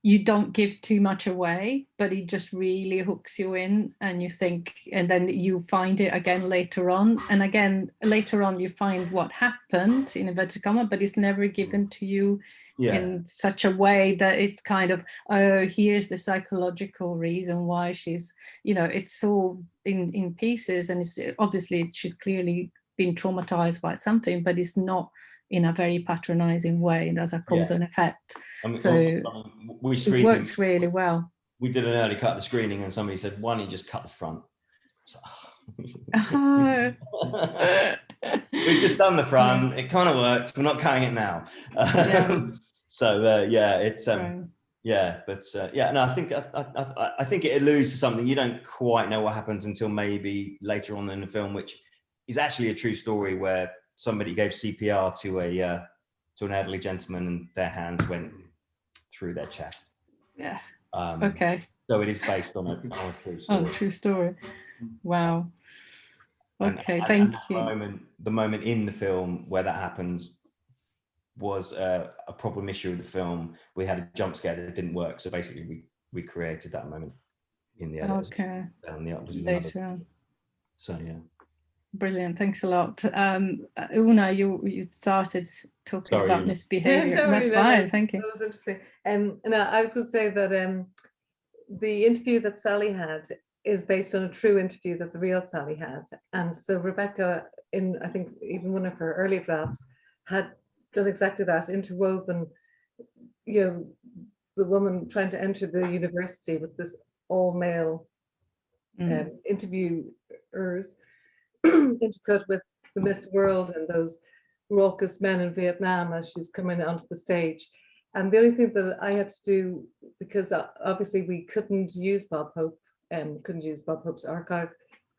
Speaker 1: you don't give too much away, but it just really hooks you in, and you think, and then you find it again later on, and again later on you find what happened in inverted comma, but it's never given to you in such a way that it's kind of, oh, here's the psychological reason why she's, it's all in pieces, and it's obviously she's clearly been traumatized by something, but it's not in a very patronizing way, and as a cause and effect. It works really well.
Speaker 5: We did an early cut of the screening, and somebody said, why don't you just cut the front? We've just done the front, it kind of works, we're not cutting it now. I think it alludes to something. You don't quite know what happens until maybe later on in the film, which is actually a true story, where somebody gave CPR to an elderly gentleman, and their hands went through their chest.
Speaker 1: Yeah. Okay.
Speaker 5: So it is based on a true story.
Speaker 1: On a true story. Wow. Okay,
Speaker 5: and
Speaker 1: thank you.
Speaker 5: The moment in the film where that happens was a problem issue with the film. We had a jump scare that didn't work, so basically we created that moment in the edit.
Speaker 1: Okay.
Speaker 5: Later on. So yeah.
Speaker 1: Brilliant, thanks a lot. Una, you started talking about misbehaviour. That's fine, thank you.
Speaker 2: That was interesting. And I was going to say that the interview that Sally had is based on a true interview that the real Sally had. And so Rebecca, in I think even one of her early drafts, had done exactly that, interwoven, the woman trying to enter the university with this all-male interviewers, intercut with the Miss World and those raucous men in Vietnam as she's coming onto the stage. And the only thing that I had to do, because obviously we couldn't use Bob Hope, couldn't use Bob Hope's archive,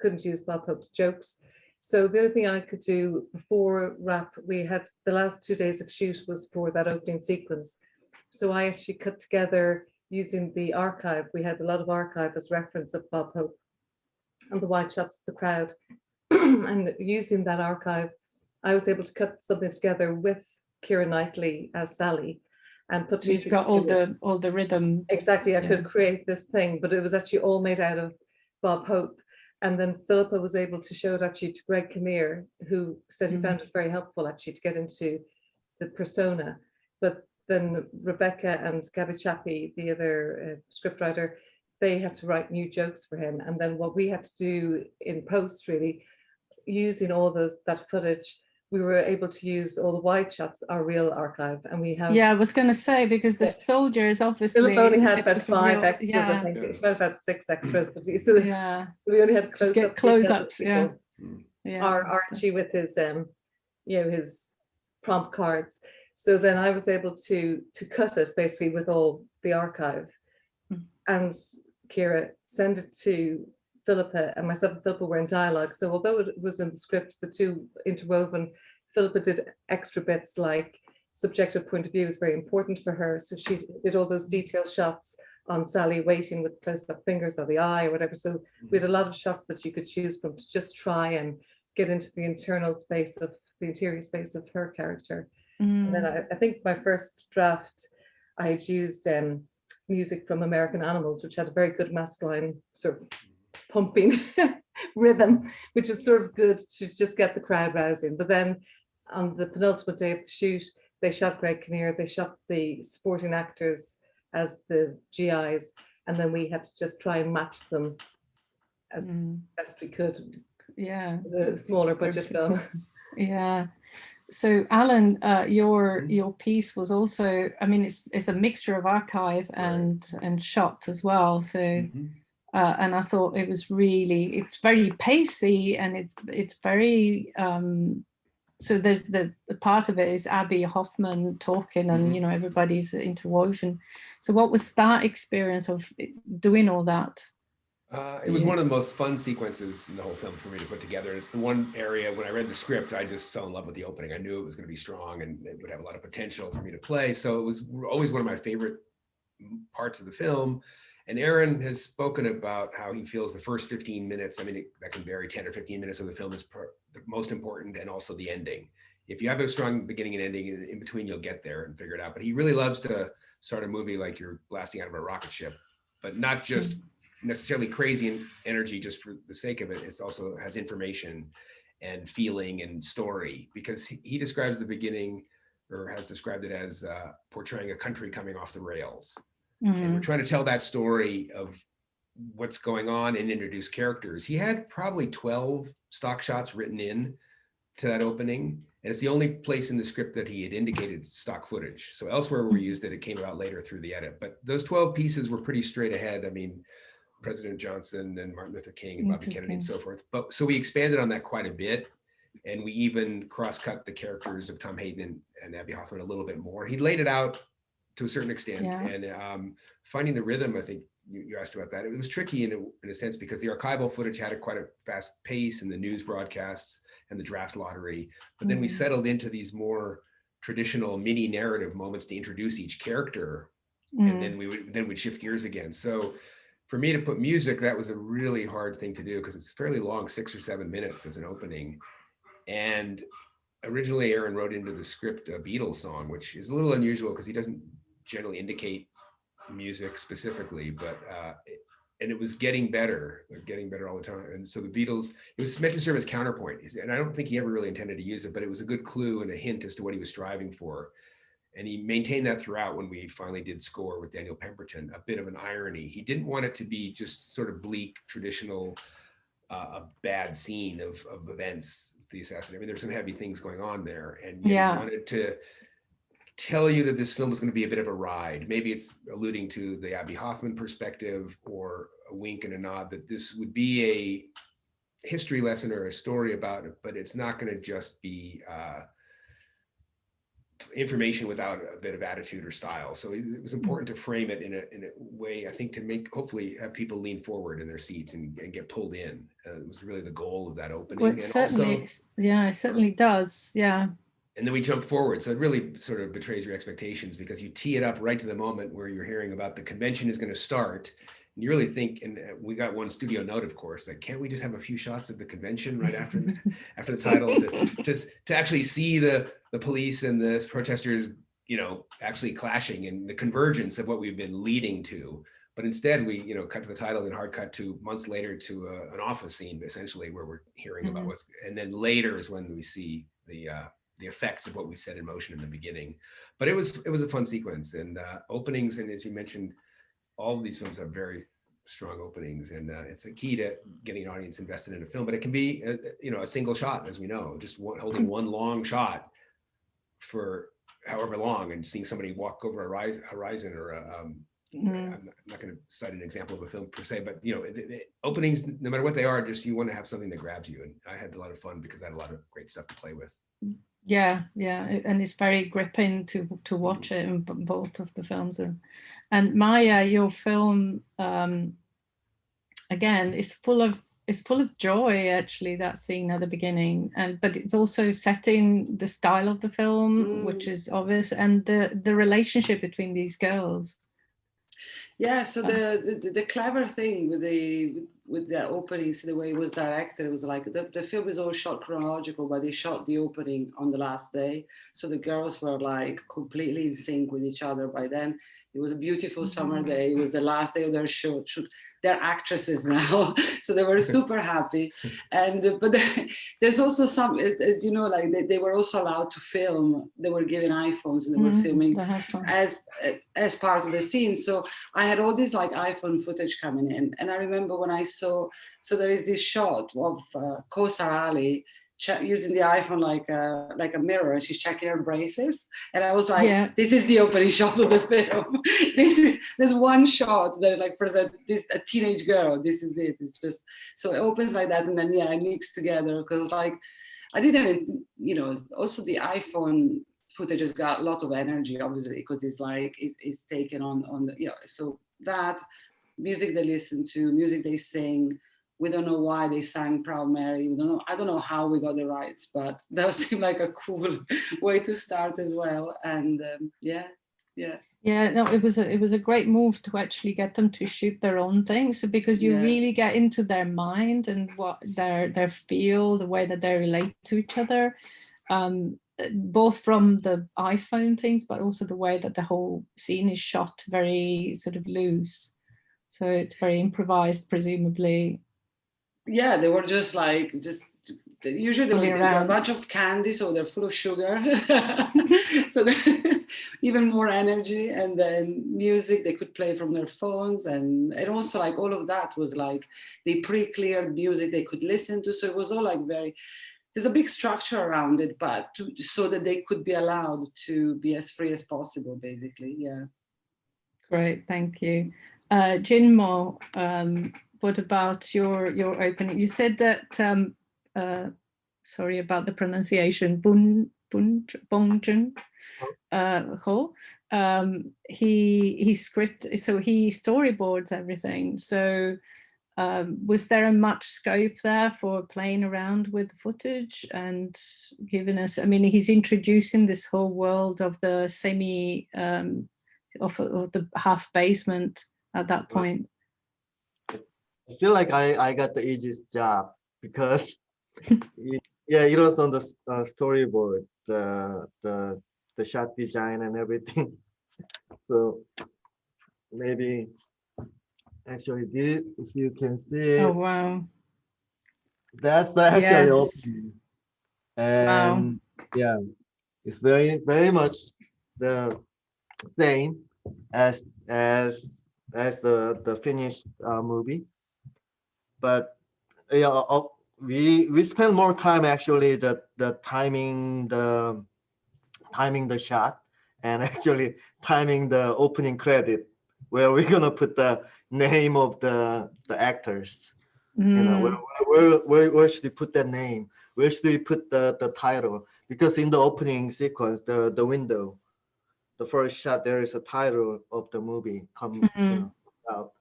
Speaker 2: couldn't use Bob Hope's jokes. So the only thing I could do before wrap, we had the last 2 days of shoot was for that opening sequence. So I actually cut together using the archive. We had a lot of archive as reference of Bob Hope and the wide shots of the crowd. And using that archive, I was able to cut something together with Keira Knightley as Sally and put
Speaker 1: So you've
Speaker 2: music
Speaker 1: got
Speaker 2: to
Speaker 1: all the rhythm.
Speaker 2: Exactly, I
Speaker 1: Yeah.
Speaker 2: could create this thing, but it was actually all made out of Bob Hope. And then Philippa was able to show it actually to Greg Kinnear, who said he found it very helpful actually to get into the persona. But then Rebecca and Gabby Chappie, the other scriptwriter, they had to write new jokes for him. And then what we had to do in post, really, using all that footage, we were able to use all the wide shots, our real archive, and we have.
Speaker 1: Yeah, I was going to say, because the soldier is obviously.
Speaker 2: Philip only had about
Speaker 1: was
Speaker 2: 5
Speaker 1: real-
Speaker 2: extras,
Speaker 1: yeah.
Speaker 2: I think. She might have had 6 extras, but so
Speaker 1: Yeah,
Speaker 2: we only had
Speaker 1: just get close-ups. Yeah, yeah.
Speaker 2: Our Archie with his his prompt cards. So then I was able to cut it basically with all the archive, and Keira send it to Philippa, and myself and Philippa were in dialogue. So although it was in the script, the two interwoven, Philippa did extra bits like subjective point of view is very important for her. So she did all those detailed shots on Sally waiting with close-up fingers or the eye or whatever. So we had a lot of shots that you could choose from to just try and get into the interior space of her character. And then I think my first draft, I had used music from American Animals, which had a very good masculine sort of pumping rhythm, which is sort of good to just get the crowd rousing. But then on the penultimate day of the shoot, they shot Greg Kinnear, they shot the supporting actors as the GIs, and then we had to just try and match them as best we could.
Speaker 1: Yeah,
Speaker 2: the smaller budget film.
Speaker 1: Yeah. So Alan, your piece was also, I mean, it's a mixture of archive and shot as well. So and I thought it was really, it's very pacey, and it's very so there's the part of it is Abby Hoffman talking, and you know, everybody's interwoven. So what was that experience of doing all that?
Speaker 3: It was one of the most fun sequences in the whole film for me to put together. It's the one area when I read the script, I just fell in love with the opening. I knew it was going to be strong and it would have a lot of potential for me to play. So it was always one of my favorite parts of the film. And Aaron has spoken about how he feels the first 15 minutes, I mean, that can vary, 10 or 15 minutes of the film is the most important, and also the ending. If you have a strong beginning and ending, in between, you'll get there and figure it out. But he really loves to start a movie like you're blasting out of a rocket ship, but not just necessarily crazy energy just for the sake of it. It also has information and feeling and story, because he describes the beginning, or has described it as portraying a country coming off the rails. And we're trying to tell that story of what's going on and introduce characters. He had probably 12 stock shots written in to that opening, and it's the only place in the script that he had indicated stock footage. So elsewhere where we used it, it came about later through the edit. But those 12 pieces were pretty straight ahead. I mean, President Johnson and Martin Luther King and Bobby Kennedy and so forth. But so we expanded on that quite a bit, and we even cross-cut the characters of Tom Hayden and Abby Hoffman a little bit more. He laid it out to a certain extent, and finding the rhythm, I think you asked about that. It was tricky in a sense, because the archival footage had quite a fast pace, and the news broadcasts and the draft lottery. But then we settled into these more traditional mini narrative moments to introduce each character, and then we'd shift gears again. So for me to put music, that was a really hard thing to do, because it's fairly long, 6 or 7 minutes as an opening. And originally Aaron wrote into the script a Beatles song, which is a little unusual because he doesn't generally indicate music specifically, but and it was getting better all the time. And so the Beatles, it was meant to serve as counterpoint, and I don't think he ever really intended to use it, but it was a good clue and a hint as to what he was striving for. And he maintained that throughout when we finally did score with Daniel Pemberton, a bit of an irony. He didn't want it to be just sort of bleak, traditional, a bad scene of events, the assassination. I mean, there's some heavy things going on there. And he wanted to tell you that this film was going to be a bit of a ride. Maybe it's alluding to the Abby Hoffman perspective, or a wink and a nod that this would be a history lesson or a story about it, but it's not going to just be information without a bit of attitude or style. So it was important to frame it in a way, I think, to make, hopefully have people lean forward in their seats and get pulled in. It was really the goal of that opening.
Speaker 1: Well, it certainly does. Yeah.
Speaker 3: And then we jump forward. So it really sort of betrays your expectations, because you tee it up right to the moment where you're hearing about the convention is going to start. you really think, and we got one studio note, of course, that can't we just have a few shots of the convention right after after the title to actually see the police and the protesters, you know, actually clashing and the convergence of what we've been leading to. But instead, we, you know, cut to the title and hard cut to months later to an office scene, essentially, where we're hearing about what's, and then later is when we see the effects of what we set in motion in the beginning. But it was a fun sequence, and openings, and as you mentioned, all of these films have very strong openings, and it's a key to getting an audience invested in a film. But it can be, you know, a single shot, as we know, just holding one long shot for however long, and seeing somebody walk over a horizon or I'm not going to cite an example of a film per se, but you know, the openings, no matter what they are, just you want to have something that grabs you. And I had a lot of fun because I had a lot of great stuff to play with.
Speaker 1: Yeah, and it's very gripping to watch it in both of the films. And Maya, your film again is full of joy, actually, that scene at the beginning, but it's also setting the style of the film, which is obvious, and the relationship between these girls.
Speaker 4: Yeah, so the clever thing with the openings, the way it was directed, it was like the film is all shot chronological, but they shot the opening on the last day. So the girls were like completely in sync with each other by then. It was a beautiful summer day. It was the last day of their shoot. They're actresses now, so they were super happy. And but there's also some, as you know, like they were also allowed to film. They were given iPhones and they were filming as part of the scene. So I had all this like iPhone footage coming in, and I remember when I saw. So there is this shot of Kosar Ali using the iPhone like a mirror, and she's checking her braces, and I was like, this is the opening shot of the film. There's one shot that like present this a teenage girl. This is it. It's just so it opens like that, and then I mix together because like I didn't even, you know, also the iPhone footage has got a lot of energy, obviously, because it's like it's taken on the, you know, so that music they listen to, music they sing. We don't know why they sang Proud Mary. We don't know. I don't know how we got the rights, but that seemed like a cool way to start as well. And yeah.
Speaker 1: No, it was a great move to actually get them to shoot their own things, because you really get into their mind and what their feel, the way that they relate to each other, both from the iPhone things, but also the way that the whole scene is shot very sort of loose. So it's very improvised, presumably.
Speaker 4: Yeah, they were just usually they would get a bunch of candy, so they're full of sugar. So even more energy, and then music they could play from their phones, and also like all of that was like they pre-cleared music they could listen to. So it was all like there's a big structure around it, but so that they could be allowed to be as free as possible, basically. Yeah.
Speaker 1: Great, thank you. Jinmo, what about your opening? You said that, sorry about the pronunciation, Baumgarten Ho. He storyboards everything. So was there much scope there for playing around with footage and giving us, I mean, he's introducing this whole world of the of the half basement at that point.
Speaker 6: I feel like I got the easiest job because it was on the storyboard, the shot design and everything. So maybe actually this, if you can see.
Speaker 1: Oh wow!
Speaker 6: That's the actual opening, and it's very much the same as the finished movie, but we spend more time actually the timing the shot, and actually timing the opening credit where we're gonna put the name of the actors. You know, where should we put that name? Where should we put the title? Because in the opening sequence, the window, the first shot, there is a title of the movie coming out.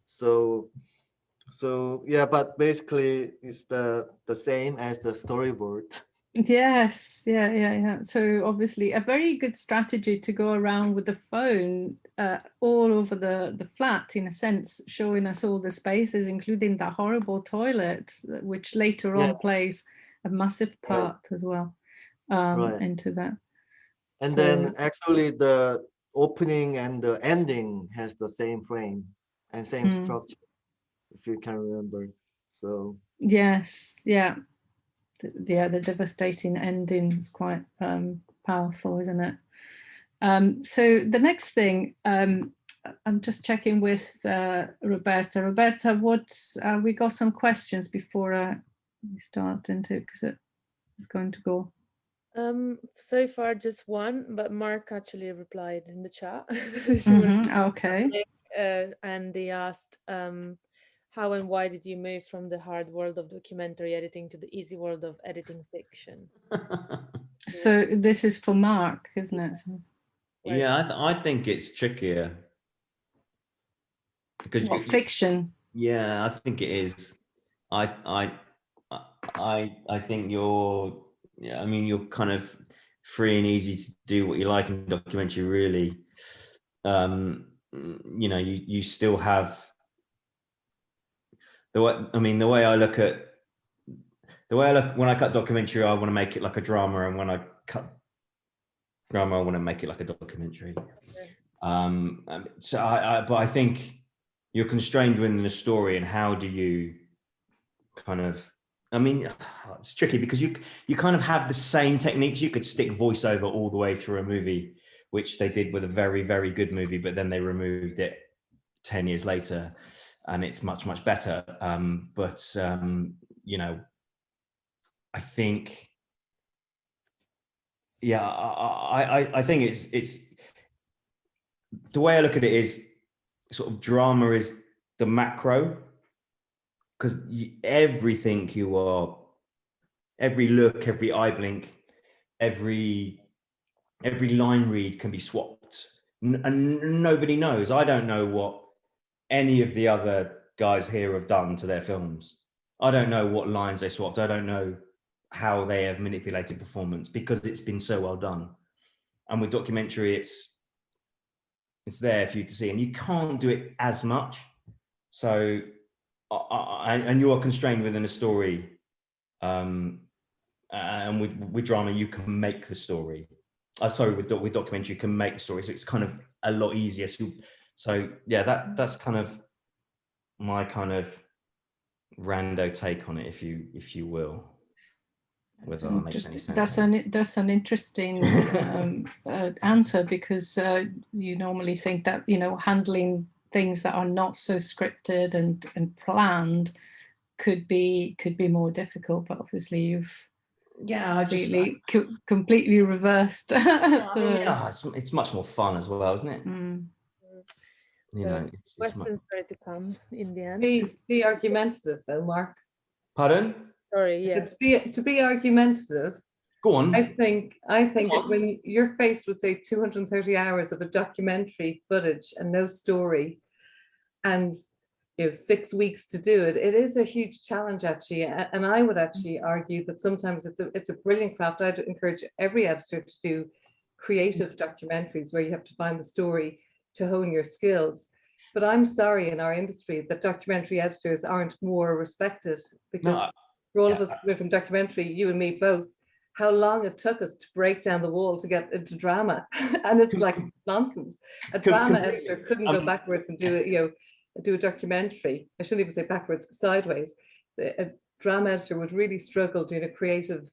Speaker 6: So yeah, but basically it's the same as the storyboard.
Speaker 1: Yes, yeah. So obviously a very good strategy to go around with the phone all over the flat, in a sense, showing us all the spaces, including that horrible toilet, which later on plays a massive part as well into that.
Speaker 6: And
Speaker 1: So,
Speaker 6: then actually the opening and the ending has the same frame and same structure, if you can remember. So
Speaker 1: yes, yeah. The devastating ending is quite powerful, isn't it? So the next thing, I'm just checking with Roberta. Roberta, what we got some questions before we start into, because it's going to go.
Speaker 7: So far just one, but Mark actually replied in the chat.
Speaker 1: Okay.
Speaker 7: And they asked, how and why did you move from the hard world of documentary editing to the easy world of editing fiction?
Speaker 1: So this is for Mark, isn't it?
Speaker 5: Yeah, I think it's trickier. Because
Speaker 1: fiction?
Speaker 5: Yeah, I think it is. I think you're kind of free and easy to do what you like in documentary, really. You still have the way I look when I cut documentary, I want to make it like a drama, and when I cut drama, I want to make it like a documentary. But I think you're constrained within the story, and how do you kind of, it's tricky because you kind of have the same techniques. You could stick voiceover all the way through a movie, which they did with a very, very good movie, but then they removed it 10 years later and it's much, much better. I think, I think it's the way I look at it is sort of drama is the macro, because everything every look, every eye blink, every line read can be swapped, and nobody knows. I don't know what any of the other guys here have done to their films. I don't know what lines they swapped. I don't know how they have manipulated performance, because it's been so well done. And with documentary, it's there for you to see, and you can't do it as much. So, and you are constrained within a story. And with drama, you can make the story. With documentary, you can make the story, so it's kind of a lot easier. So yeah, that's kind of my kind of rando take on it, if you will. Whether that makes any sense.
Speaker 1: That's an interesting answer, because you normally think that handling things that are not so scripted and planned could be more difficult, but obviously you've completely reversed.
Speaker 5: It's much more fun as well, isn't it?
Speaker 7: It's questions ready to come in the end.
Speaker 2: Be argumentative though, Mark.
Speaker 5: Pardon?
Speaker 7: Sorry, yeah.
Speaker 2: To be argumentative.
Speaker 5: Go on.
Speaker 2: I think when you're faced with, say, 230 hours of a documentary footage and no story, and 6 weeks to do it, it is a huge challenge actually. And I would actually argue that sometimes it's a brilliant craft. I'd encourage every editor to do creative documentaries where you have to find the story to hone your skills. But I'm sorry, in our industry, that documentary editors aren't more respected, because for all of us from documentary, you and me both, how long it took us to break down the wall to get into drama. And it's like nonsense. A drama editor couldn't go backwards and do a documentary. I shouldn't even say backwards, sideways. A drama editor would really struggle doing a creative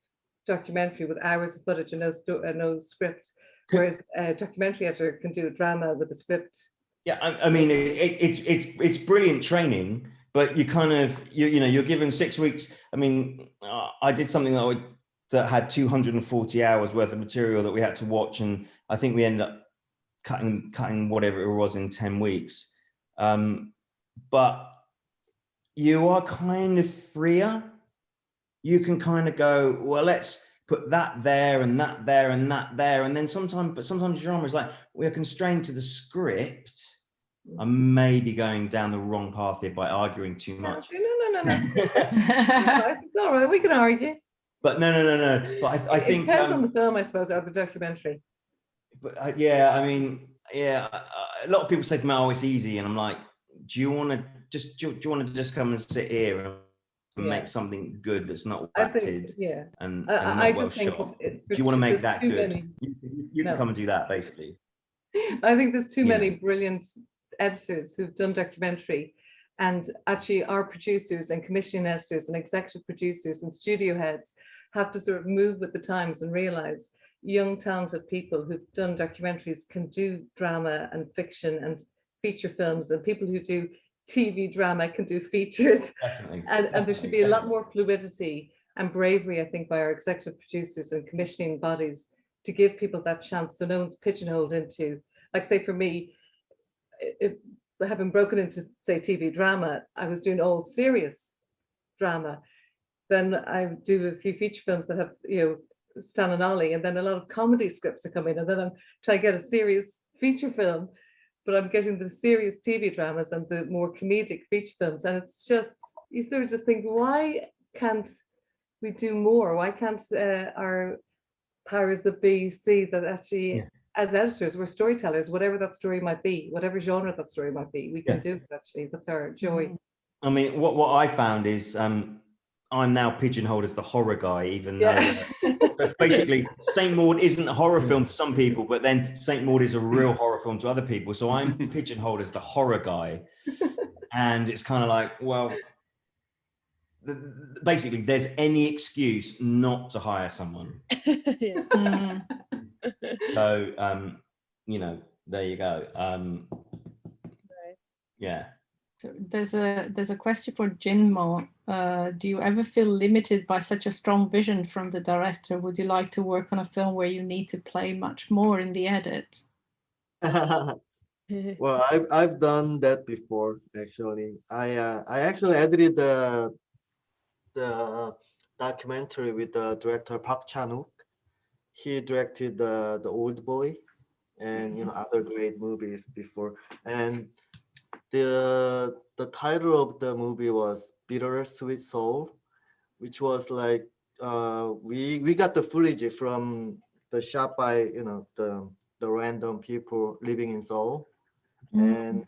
Speaker 2: documentary with hours of footage and no script. Whereas a documentary editor can do a drama with a script.
Speaker 5: Yeah, I mean, it's brilliant training, but you kind of, you're given 6 weeks. I mean, I did something that had 240 hours worth of material that we had to watch, and I think we ended up cutting whatever it was in 10 weeks. But you are kind of freer. You can kind of go, well, let's put that there and that there and that there. And then sometimes drama is like, we're constrained to the script. I'm maybe going down the wrong path here by arguing too much.
Speaker 2: No. It's all right. We can argue.
Speaker 5: But no. But I think
Speaker 2: it depends on the film, I suppose, or the documentary.
Speaker 5: But yeah, I mean, yeah, a lot of people say to me, "Oh, it's easy," and I'm like, "Do you want to just do you want to just come and sit here and make something good that's not acted and not well shot? Do you want to make that good? You can come and do that, basically."
Speaker 2: I think there's too many brilliant editors who've done documentary, and actually our producers and commissioning editors and executive producers and studio heads have to sort of move with the times and realize young talented people who've done documentaries can do drama and fiction and feature films, and people who do TV drama can do features. And there should be a lot more fluidity and bravery, I think, by our executive producers and commissioning bodies to give people that chance, so no one's pigeonholed into, like, say for me, having broken into, say, TV drama, I was doing old serious drama. Then I do a few feature films that have, you know, Stan and Ollie, and then a lot of comedy scripts are coming, and then I'm trying to get a serious feature film, but I'm getting the serious TV dramas and the more comedic feature films, and it's just, you sort of just think, why can't we do more? Why can't our powers that be see that actually, as editors, we're storytellers, whatever that story might be, whatever genre that story might be, we can do it, actually. That's our joy.
Speaker 5: I mean, what I found is I'm now pigeonholed as the horror guy, even though basically St. Maud isn't a horror film to some people, but then St. Maud is a real horror film to other people. So I'm pigeonholed as the horror guy. And it's kind of like, well, basically there's any excuse not to hire someone. So, you know, there you go. Yeah.
Speaker 1: So there's a question for Jinmo. Do you ever feel limited by such a strong vision from the director? Would you like to work on a film where you need to play much more in the edit?
Speaker 6: Well, I've done that before, actually. I actually edited the documentary with the director Park Chan-wook. He directed the Old Boy and, you know, other great movies before. And the title of the movie was Bittersweet Soul, which was like we got the footage from the shot by, you know, the random people living in Seoul, and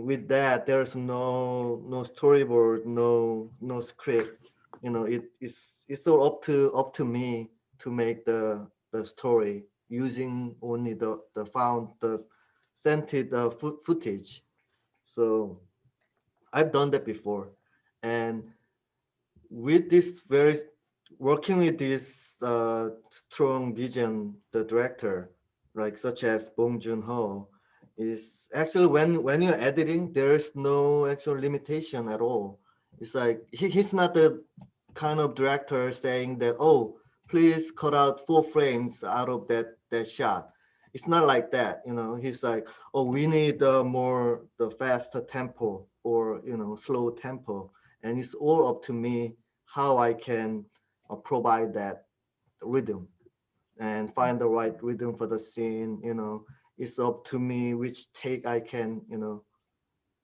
Speaker 6: with that there's no storyboard, no script, you know. It's all up to me to make the story using only the scented footage. So I've done that before, and with this working with this strong vision, the director, like such as Bong Joon-ho, is actually when you're editing, there's no actual limitation at all. It's like he's not the kind of director saying that, oh, please cut out 4 frames out of that shot. It's not like that, you know. He's like, oh, we need the faster tempo, or, you know, slow tempo, and it's all up to me how I can provide that rhythm and find the right rhythm for the scene. You know, it's up to me which take I can, you know,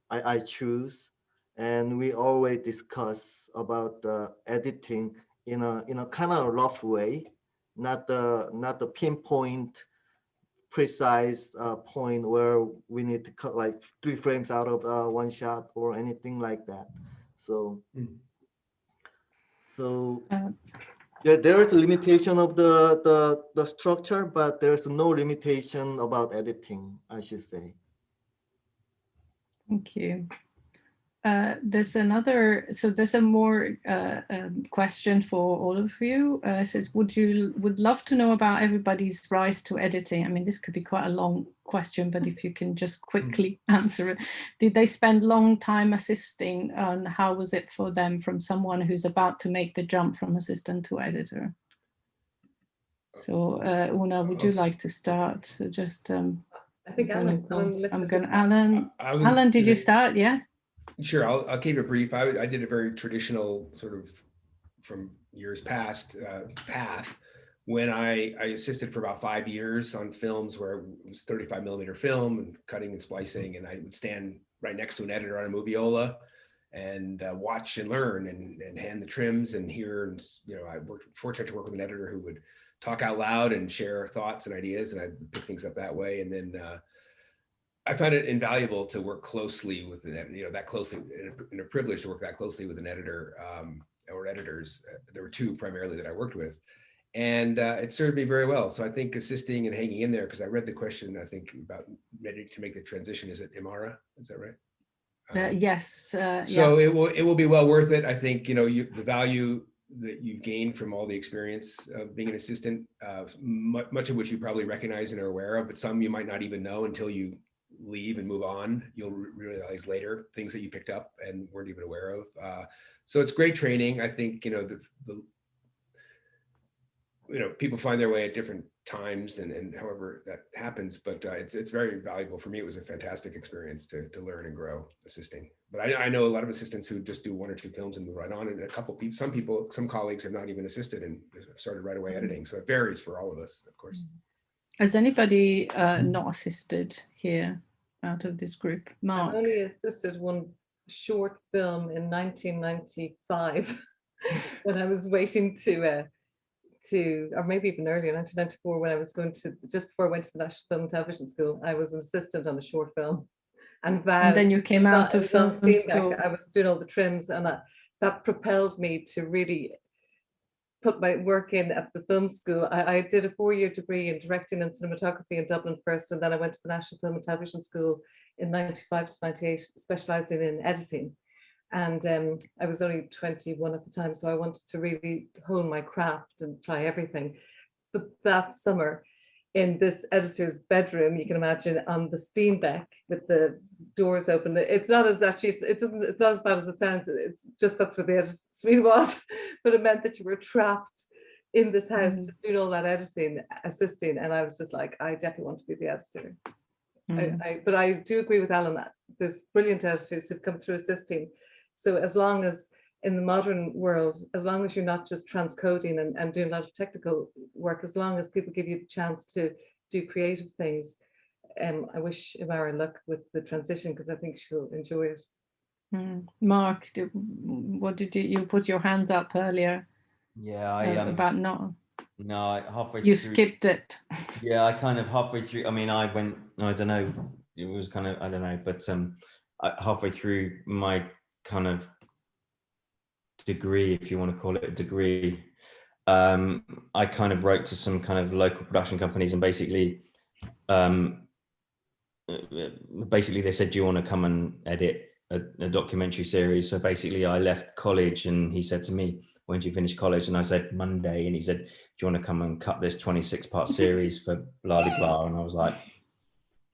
Speaker 6: I choose, and we always discuss about the editing in a kind of rough way, not the pinpoint precise point where we need to cut like 3 frames out of one shot or anything like that. So there is a limitation of the structure, but there's no limitation about editing, I should say.
Speaker 1: Thank you. There's a more question for all of you. It says, would love to know about everybody's rise to editing. I mean, this could be quite a long question, but if you can just quickly answer it. Did they spend long time assisting, and how was it for them from someone who's about to make the jump from assistant to editor? So Una, would you like to start? So just
Speaker 2: I think Alan,
Speaker 1: Alan, did you start? Yeah.
Speaker 3: Sure, I'll keep it brief. I did a very traditional sort of, from years past, path, when I assisted for about 5 years on films where it was 35mm film and cutting and splicing, and I would stand right next to an editor on a moviola and watch and learn and hand the trims and hear. And, you know, I fortunate to work with an editor who would talk out loud and share thoughts and ideas, and I'd pick things up that way. And then I found it invaluable to work closely with an editor, you know, that closely, and a privilege to work that closely with an editor or editors. There were two primarily that I worked with. And it served me very well. So I think assisting and hanging in there, because I read the question, I think, about ready to make the transition. Is it Imara? Is that right?
Speaker 1: Yes.
Speaker 3: So yeah. It will be well worth it. I think, you know, the value that you've gained from all the experience of being an assistant, much of which you probably recognize and are aware of, but some you might not even know until you leave and move on. You'll realize later things that you picked up and weren't even aware of. So it's great training. I think, you know, you know, people find their way at different times and however that happens, but it's very valuable. For me, it was a fantastic experience to learn and grow assisting. But I know a lot of assistants who just do 1 or 2 films and move right on, and a couple people, some colleagues have not even assisted and started right away editing. So it varies for all of us, of course.
Speaker 1: Has anybody not assisted here out of this group? Mark?
Speaker 2: I only assisted one short film in 1995 when I was waiting or maybe even earlier, 1994, when I was going to, just before I went to the National Film and Television School, I was an assistant on a short film. And
Speaker 1: then you came out of film school.
Speaker 2: I was doing all the trims, and that propelled me to really put my work in at the film school. I did a 4-year degree in directing and cinematography in Dublin first, and then I went to the National Film and Television School in 95 to 98, specializing in editing. And I was only 21 at the time, so I wanted to really hone my craft and try everything. But that summer, in this editor's bedroom, you can imagine, on the Steenbeck with the doors open. It's not as actually, it's not as bad as it sounds. It's just that's where the editor's suite was, but it meant that you were trapped in this house, just doing all that editing, assisting, and I was just like, I definitely want to be the editor. But I do agree with Alan that there's brilliant editors who've come through assisting. So as long as in the modern world, as long as you're not just transcoding and doing a lot of technical work, as long as people give you the chance to do creative things, I wish Imara luck with the transition, because I think she'll enjoy it.
Speaker 1: Mark, what did you put your hands up earlier?
Speaker 5: Yeah,
Speaker 1: about not.
Speaker 5: No, halfway
Speaker 1: you
Speaker 5: through.
Speaker 1: Skipped it.
Speaker 5: Yeah, I kind of halfway through. I mean, I went. I don't know. It was kind of, I don't know, but halfway through my kind of degree, if you want to call it a degree, I kind of wrote to some kind of local production companies, and basically they said, do you want to come and edit a documentary series? So basically I left college, and he said to me, when do you finish college? And I said, Monday. And he said, do you want to come and cut this 26-part series for blah blah blah? And I was like,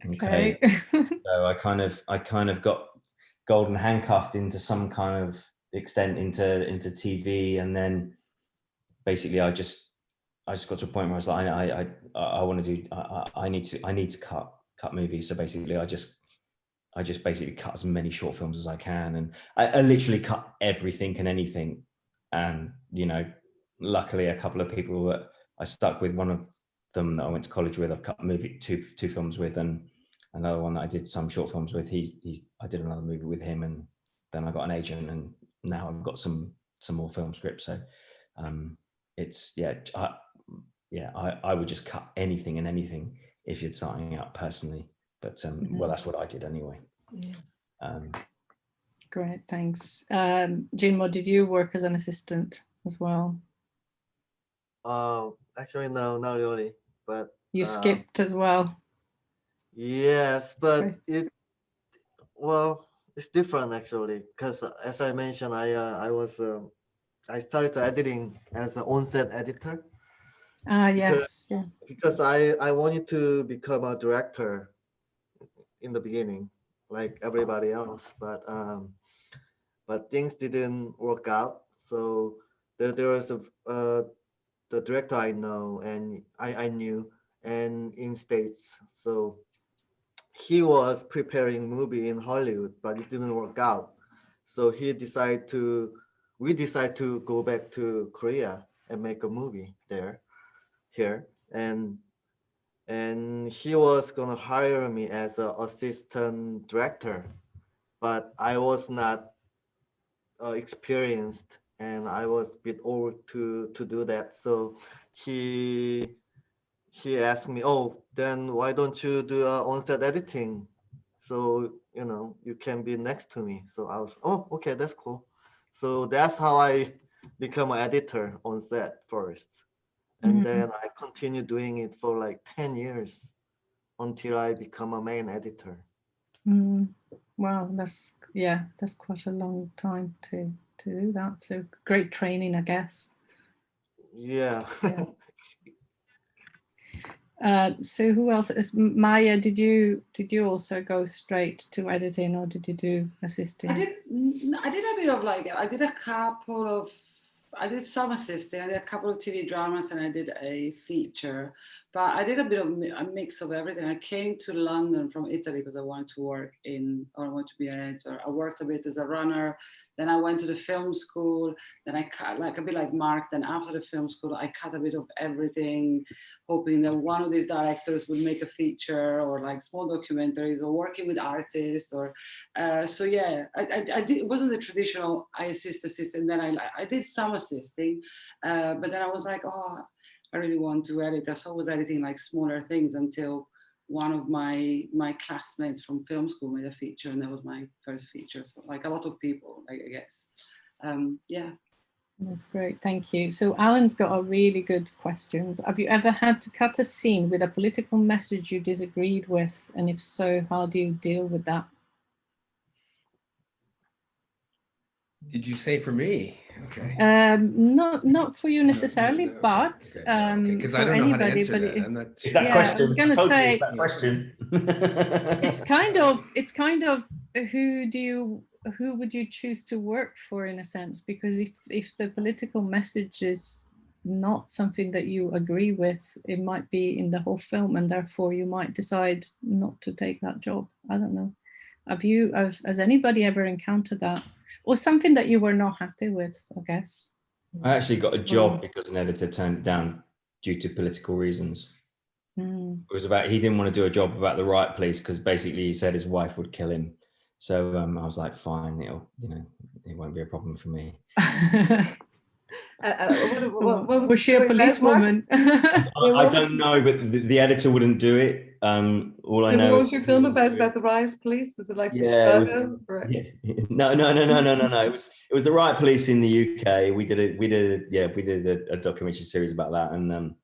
Speaker 5: okay. So I kind of got golden handcuffed into some kind of extent into TV, and then basically I just got to a point where I was like, I want to do, I need to cut movies. So basically I just basically cut as many short films as I can, and I literally cut everything and anything. And, you know, luckily a couple of people that I stuck with, one of them that I went to college with, I've cut two films with, and another one that I did some short films with, I did another movie with him, and then I got an agent, and now I've got some more film scripts. So it's, I would just cut anything and anything if you're starting out personally. But well, that's what I did anyway. Yeah.
Speaker 1: Great, thanks. Jinmo, did you work as an assistant as well?
Speaker 6: Actually, no, not really. But
Speaker 1: you skipped as well.
Speaker 6: Yes, but it's different actually, because as I mentioned, I started editing as an on-set editor.
Speaker 1: Yes,
Speaker 6: because I wanted to become a director in the beginning, like everybody else, but things didn't work out. So there was the director I know, and I knew, and in States. So he was preparing movie in Hollywood, but it didn't work out. So we decided to go back to Korea and make a movie here. And he was gonna hire me as an assistant director, but I was not experienced, and I was a bit old to do that. So he asked me, "Oh, then why don't you do on-set editing? So you can be next to me." So I was, "Oh, okay, that's cool." So that's how I become an editor on set first, and then I continued doing it for like 10 years until I become a main editor.
Speaker 1: Wow, that's quite a long time to do that. So great training, I guess.
Speaker 6: Yeah.
Speaker 1: So who else is Maya? Did you also go straight to editing, or did you do assisting?
Speaker 4: I did a bit of I did some assisting, I did a couple of TV dramas, and I did a feature, but I did a bit of a mix of everything. I came to London from Italy because I wanted to be an editor. I worked a bit as a runner, then I went to the film school, then I cut, like a bit like Mark, then after the film school, I cut a bit of everything, hoping that one of these directors would make a feature or like small documentaries or working with artists or, so yeah, I did, it wasn't the traditional, I assist, and then I did some assisting, but then I was like, oh, I really want to edit. So I was editing like smaller things until one of my classmates from film school made a feature, and that was my first feature. So like a lot of people, I guess. Yeah.
Speaker 1: That's great, thank you. So Alan's got a really good questions. Have you ever had to cut a scene with a political message you disagreed with? And if so, how do you deal with that?
Speaker 3: Did you say for me? Okay.
Speaker 1: Not for you necessarily,
Speaker 3: no, okay,
Speaker 1: but
Speaker 3: because
Speaker 1: for
Speaker 3: I don't know
Speaker 1: anybody.
Speaker 3: how to answer
Speaker 1: but
Speaker 3: that. I'm not
Speaker 5: Is that
Speaker 1: yeah,
Speaker 5: question?
Speaker 1: I was going to say
Speaker 5: that question.
Speaker 1: it's kind of who would you choose to work for, in a sense, because if the political message is not something that you agree with, it might be in the whole film, and therefore you might decide not to take that job. I don't know. Has anybody ever encountered that, or something that you were not happy with, I guess?
Speaker 5: I actually got a job because an editor turned it down due to political reasons. It was about, he didn't want to do a job about the riot police because basically he said his wife would kill him. So I was like, fine, it won't be a problem for me.
Speaker 2: What
Speaker 1: was she a policewoman?
Speaker 5: I don't know, but the editor wouldn't do it. All I know.
Speaker 2: What was your film about the riot police? Is it like Chicago?
Speaker 5: No. It was the riot police in the UK. We did a documentary series about that, and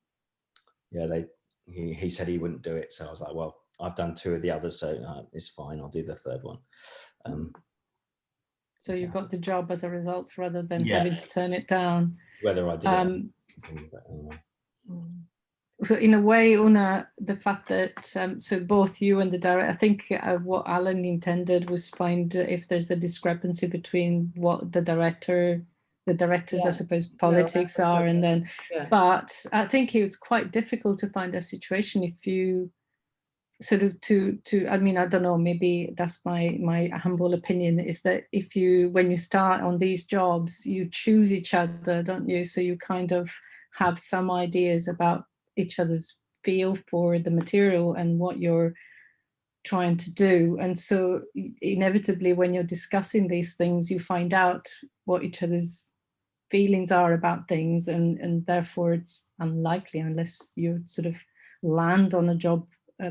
Speaker 5: he said he wouldn't do it. So I was like, well, I've done 2 of the others, so it's fine. I'll do the 3rd one.
Speaker 1: So you got the job as a result, rather than having to turn it down.
Speaker 5: Whether I did
Speaker 1: So in a way, Una, the fact that so both you and the director, I think what Alan intended was find if there's a discrepancy between what the directors, I suppose, politics are, and then, but I think it was quite difficult to find a situation if you sort of I mean, I don't know, maybe that's my humble opinion, is that if when you start on these jobs, you choose each other, don't you? So you kind of have some ideas about each other's feel for the material and what you're trying to do. And so inevitably, when you're discussing these things, you find out what each other's feelings are about things, and therefore it's unlikely, unless you sort of land on a job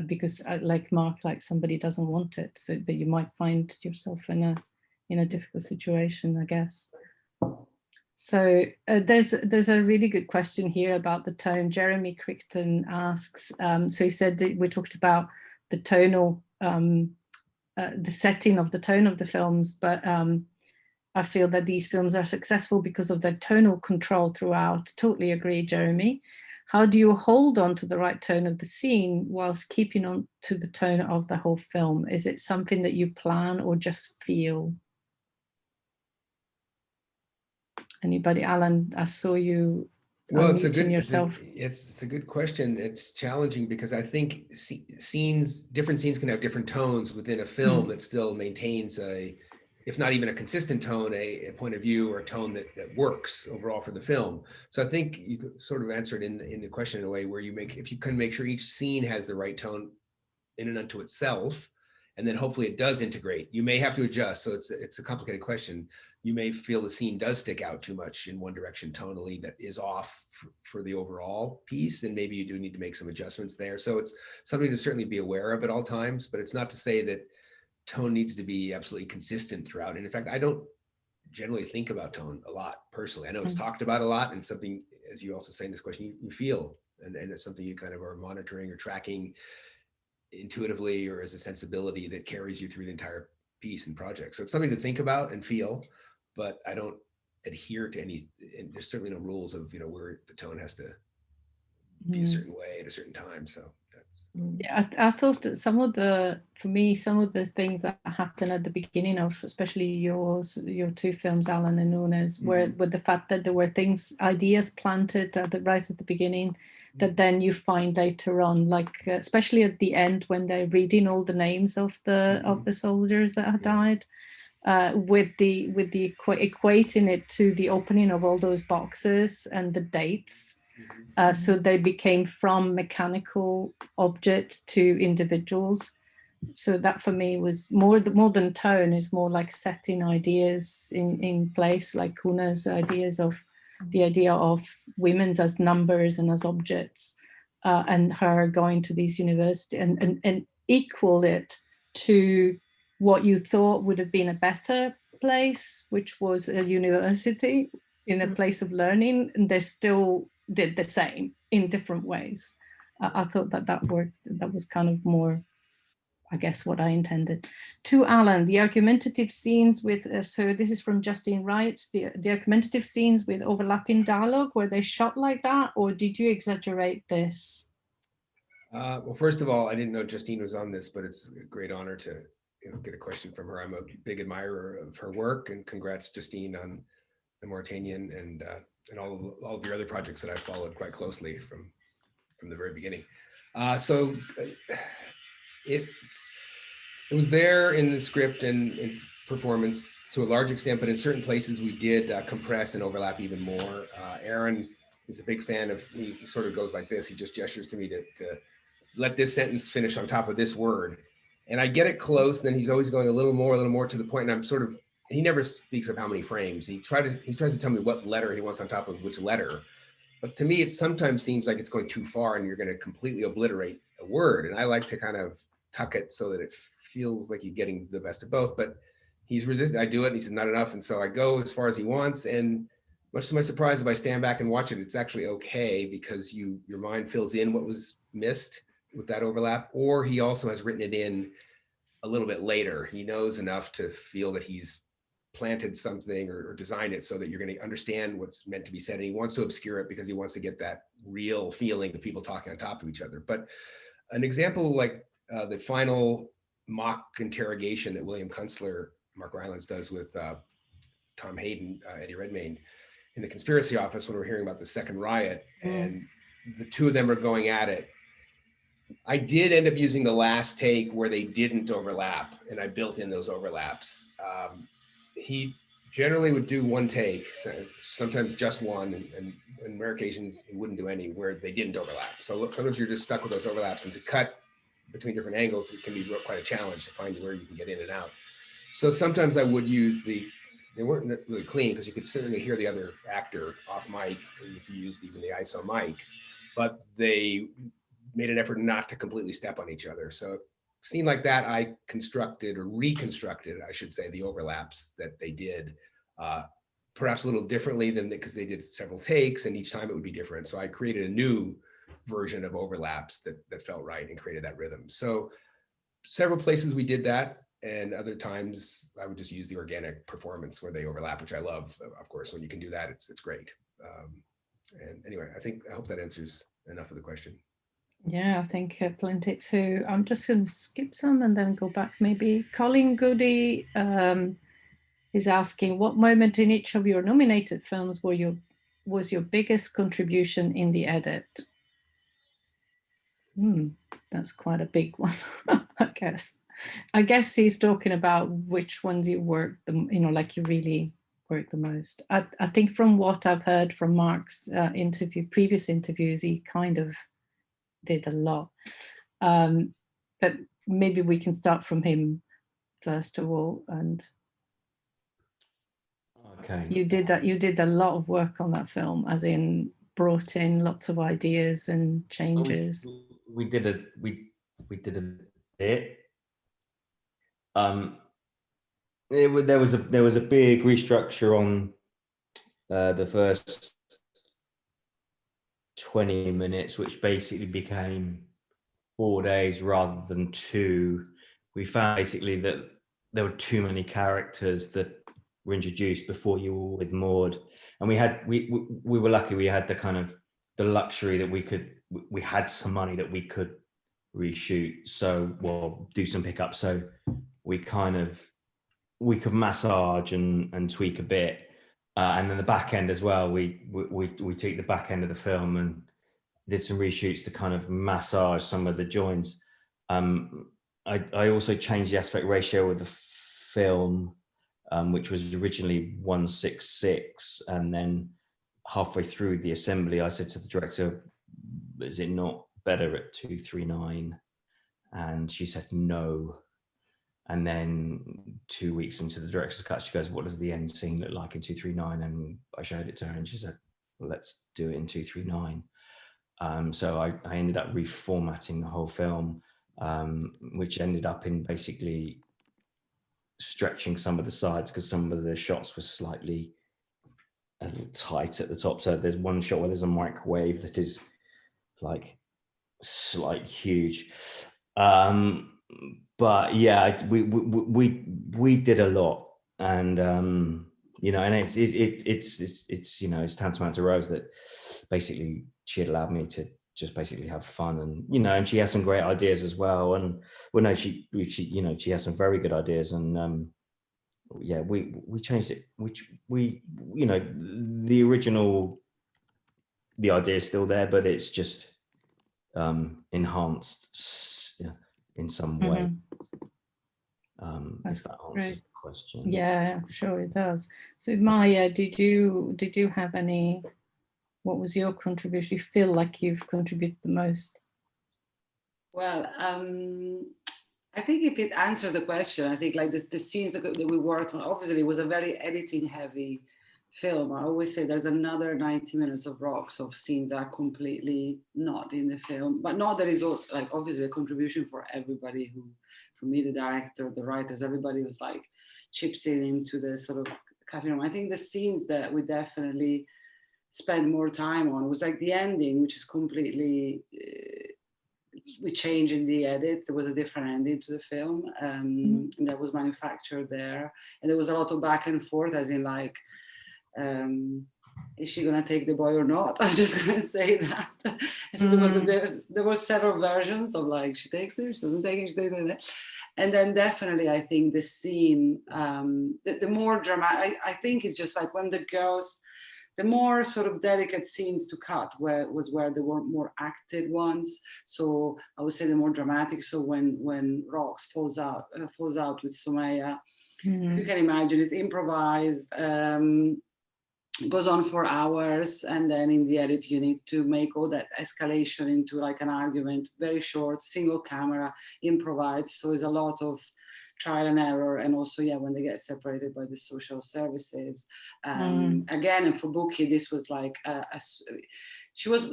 Speaker 1: because like Mark, like somebody doesn't want it, so that you might find yourself in a difficult situation, I guess. So there's a really good question here about the tone. Jeremy Crichton asks, so he said that we talked about the tonal, the setting of the tone of the films, but I feel that these films are successful because of their tonal control throughout. Totally agree, Jeremy. How do you hold on to the right tone of the scene whilst keeping on to the tone of the whole film? Is it something that you plan or just feel? Anybody? Alan, I saw you.
Speaker 3: Well,
Speaker 1: it's a
Speaker 3: good question. It's challenging because I think different scenes can have different tones within a film that still maintains if not even a consistent tone, a point of view or a tone that works overall for the film. So I think you could sort of answer it in the question in a way where if you can make sure each scene has the right tone in and unto itself, and then hopefully it does integrate. You may have to adjust, so it's a complicated question. you may feel the scene does stick out too much in one direction tonally that is off for the overall piece, and maybe you do need to make some adjustments there. So it's something to certainly be aware of at all times, but it's not to say that tone needs to be absolutely consistent throughout. And in fact, I don't generally think about tone a lot personally. I know it's talked about a lot, and something, as you also say in this question, you feel, and it's something you kind of are monitoring or tracking intuitively or as a sensibility that carries you through the entire piece and project. So it's something to think about and feel, but I don't adhere to any, and there's certainly no rules of, you know, where the tone has to be a certain way at a certain time. So that's.
Speaker 1: Yeah, I thought that for me, some of the things that happened at the beginning of, especially your two films, Alan and Nunes, were with the fact that there were ideas planted right at the beginning that then you find later on, like especially at the end when they're reading all the names of the soldiers that had died, with the equating it to the opening of all those boxes and the dates. So they became from mechanical objects to individuals. So that for me was more than tone, is more like setting ideas in place, like Kuna's ideas of the idea of women's as numbers and as objects, and her going to these universities and equal it to what you thought would have been a better place, which was a university in a place of learning, and they still did the same in different ways. I thought that worked. That was kind of more, I guess, what I intended. To Alan, the argumentative scenes with, so this is from Justine Wright, the argumentative scenes with overlapping dialogue, were they shot like that, or did you exaggerate this?
Speaker 3: Well, first of all, I didn't know Justine was on this, but it's a great honor to get a question from her. I'm a big admirer of her work, and congrats, Justine, on the Mauritanian and all of your other projects that I've followed quite closely from the very beginning. So it was there in the script and in performance to a large extent, but in certain places we did compress and overlap even more. Aaron is a big fan of, he sort of goes like this, he just gestures to me to let this sentence finish on top of this word. And I get it close, then he's always going a little more to the point, and I'm sort of, he never speaks of how many frames. He tries to tell me what letter he wants on top of which letter. But to me, it sometimes seems like it's going too far and you're going to completely obliterate a word. And I like to kind of tuck it so that it feels like you're getting the best of both. But he's resistant. I do it, and he said, not enough. And so I go as far as he wants. And much to my surprise, if I stand back and watch it, it's actually okay, because your mind fills in what was missed with that overlap. Or he also has written it in a little bit later. He knows enough to feel that he's planted something or designed it so that you're going to understand what's meant to be said. And he wants to obscure it because he wants to get that real feeling of people talking on top of each other. But an example like the final mock interrogation that William Kunstler, Mark Rylance, does with Tom Hayden, Eddie Redmayne, in the conspiracy office when we're hearing about the second riot, and the two of them are going at it. I did end up using the last take where they didn't overlap, and I built in those overlaps. He generally would do one take, so sometimes just one, and in rare occasions he wouldn't do any where they didn't overlap. So sometimes you're just stuck with those overlaps, and to cut between different angles, it can be quite a challenge to find where you can get in and out. So sometimes I would use they weren't really clean because you could certainly hear the other actor off mic, and if you used even the ISO mic, but they made an effort not to completely step on each other. So scene like that, I constructed or reconstructed, I should say, the overlaps that they did, perhaps a little differently than because they did several takes and each time it would be different. So I created a new version of overlaps that felt right and created that rhythm. So several places we did that, and other times I would just use the organic performance where they overlap, which I love. Of course, when you can do that, it's great. And anyway, I hope that answers enough of the question.
Speaker 1: Yeah, I think plenty. So I'm just going to skip some and then go back. Maybe Colin Goody is asking, what moment in each of your nominated films was your biggest contribution in the edit? That's quite a big one, I guess. I guess he's talking about which ones you worked, like you really worked the most. I think from what I've heard from Mark's previous interviews, he kind of did a lot. But maybe we can start from him first of all. And
Speaker 5: Okay.
Speaker 1: You did that. You did a lot of work on that film, as in brought in lots of ideas and changes.
Speaker 5: We did a bit. There was a big restructure on the first 20 minutes, which basically became 4 days rather than 2. We found basically that there were too many characters that were introduced before you were with Maud, and we were lucky. We had the luxury that we had some money that we could reshoot, do some pickups. So we could massage and tweak a bit, and then the back end as well. We took the back end of the film and did some reshoots to kind of massage some of the joints. I also changed the aspect ratio of the film, which was originally 1:6:6, and then halfway through the assembly, I said to the director, "Is it not better at 2:3:9?" And she said no. And then 2 weeks into the director's cut, she goes, "What does the end scene look like in 2:3:9?" And I showed it to her, and she said, "Well, let's do it in 2:3:9." So I ended up reformatting the whole film, which ended up in basically stretching some of the sides because some of the shots were slightly a little tight at the top. So there's one shot where there's a microwave that is like huge. But yeah, we did a lot, and and it's tantamount to Rose that basically she had allowed me to just basically have fun, and she has some great ideas as well. And she has some very good ideas, and we changed it, which the original, the idea is still there, but it's just enhanced in some way. If that answers the question.
Speaker 1: Yeah, I'm sure it does. So Maya, did you have any, what was your contribution? You feel like you've contributed the most?
Speaker 4: Well, I think if it answers the question, I think like the scenes that we worked on, obviously it was a very editing heavy film. I always say there's another 90 minutes of rocks of scenes that are completely not in the film, but not that is like obviously a contribution for everybody who, from me, the director, the writers, everybody was like chips in into the sort of cutting room. I think the scenes that we definitely spent more time on was like the ending, which is completely we changed in the edit. There was a different ending to the film, and that was manufactured there, and there was a lot of back and forth, as in like, is she gonna take the boy or not? I'm just gonna say that. So there were several versions of like, she takes it, she doesn't take it, she takes it. And then definitely I think the scene, the more dramatic, I think it's just like when the girls, the more sort of delicate scenes to cut where there were more acted ones. So I would say the more dramatic. So when Rox falls out with Sumaya, as you can imagine, it's improvised, goes on for hours, and then in the edit you need to make all that escalation into like an argument, very short, single camera, improvised. So it's a lot of trial and error, and also when they get separated by the social services. Again, and for Buki, this was like she was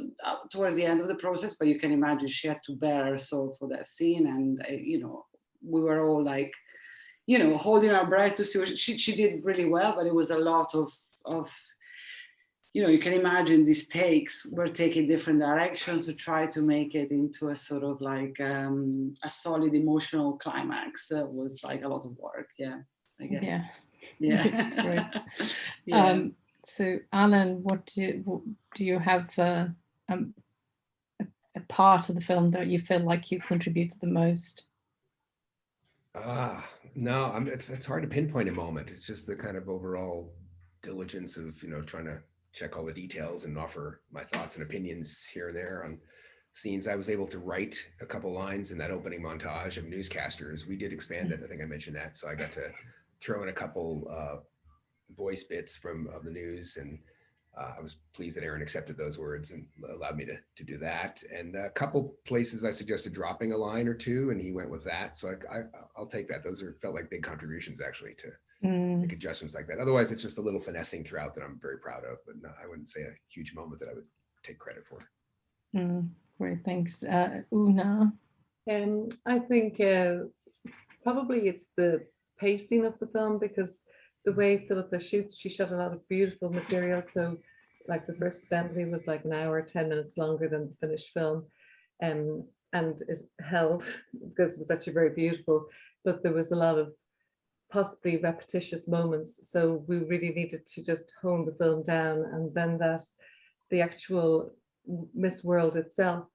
Speaker 4: towards the end of the process, but you can imagine she had to bear so for that scene, and we were all like holding our breath to see what she did really well, but it was a lot of you can imagine these takes were taking different directions to try to make it into a sort of like a solid emotional climax. Was like a lot of work, I guess. Yeah.
Speaker 1: Great. So Alan, what do you have a part of the film that you feel like you contributed the most?
Speaker 3: No, it's hard to pinpoint a moment. It's just the kind of overall diligence of trying to check all the details and offer my thoughts and opinions here and there on scenes. I was able to write a couple lines in that opening montage of newscasters. We did expand it. I think I mentioned that. So I got to throw in a couple voice bits of the news, and I was pleased that Aaron accepted those words and allowed me to do that. And a couple places I suggested dropping a line or two, and he went with that. So I'll take that. Those felt like big contributions actually to make adjustments like that. Otherwise, it's just a little finessing throughout that I'm very proud of, but no, I wouldn't say a huge moment that I would take credit for.
Speaker 1: Great, thanks. Una?
Speaker 2: I think probably it's the pacing of the film, because the way Philippa shoots, she shot a lot of beautiful material. So like the first assembly was like an hour, 10 minutes longer than the finished film. And it held because it was actually very beautiful, but there was a lot of possibly repetitious moments. So we really needed to just hone the film down. And then the actual Miss World itself,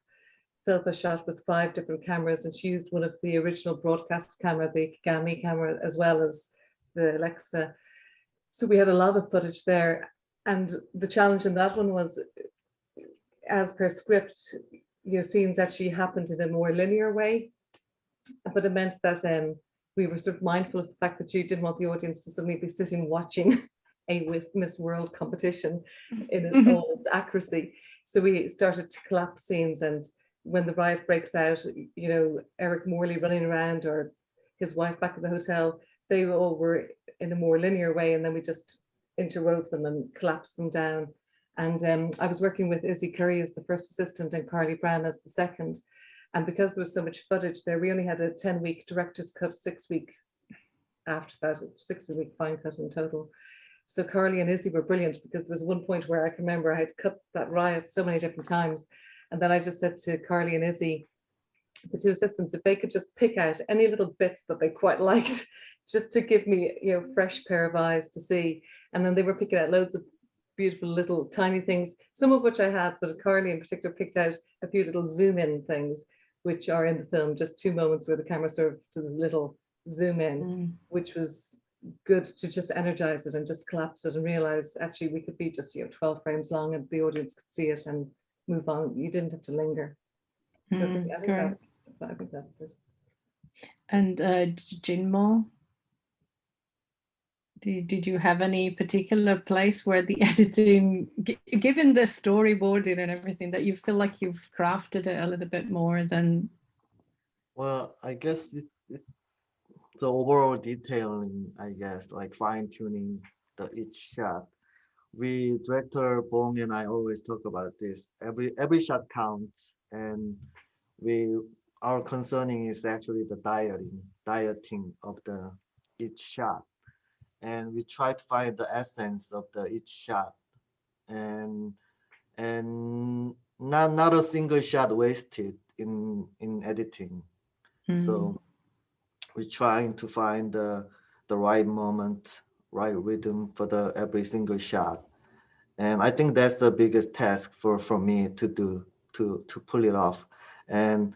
Speaker 2: Philippa shot with 5 different cameras, and she used one of the original broadcast camera, the Kagami camera, as well as the Alexa. So we had a lot of footage there. And the challenge in that one was, as per script, scenes actually happened in a more linear way. But it meant that we were sort of mindful of the fact that you didn't want the audience to suddenly be sitting watching a Miss World competition in all its accuracy. So we started to collapse scenes, and when the riot breaks out, Eric Morley running around or his wife back at the hotel, they all were in a more linear way, and then we just interwove them and collapsed them down. And I was working with Izzy Curry as the first assistant and Carly Brown as the second. And because there was so much footage there, we only had a 10-week director's cut, 6-week after that, 60-week fine cut in total. So Carly and Izzy were brilliant, because there was one point where I can remember I had cut that riot so many different times. And then I just said to Carly and Izzy, the 2 assistants, if they could just pick out any little bits that they quite liked, just to give me, fresh pair of eyes to see. And then they were picking out loads of beautiful little tiny things, some of which I had, but Carly in particular picked out a few little zoom in things, which are in the film, just 2 moments where the camera sort of does a little zoom in, which was good to just energize it and just collapse it and realize actually we could be just 12 frames long and the audience could see it and move on. You didn't have to linger. So I think that's it.
Speaker 1: And Jinmo, did you have any particular place where the editing, given the storyboarding and everything, that you feel like you've crafted it a little bit more than?
Speaker 6: Well, I guess the overall detailing, I guess, like fine tuning each shot. Director Bong and I always talk about this. Every shot counts, and our concerning is actually the dieting of each shot. And we try to find the essence of each shot, and not a single shot wasted in editing. So we're trying to find the right moment, right rhythm for every single shot. And I think that's the biggest task for me to do, to pull it off. And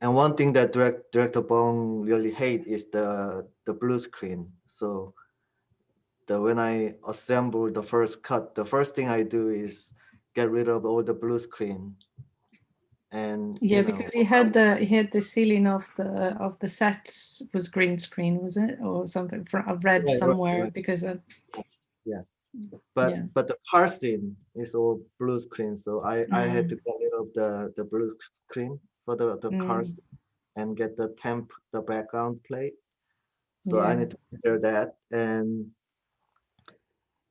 Speaker 6: one thing that Director Bong really hate is the blue screen. So when I assemble the first cut, the first thing I do is get rid of all the blue screen. And
Speaker 1: because he had the ceiling of the set was green screen, was it, or something? I've read somewhere right. Because of
Speaker 6: yes. But the car scene is all blue screen, so I had to get rid of the blue screen for the cars and get the background plate. So I need to prepare that, and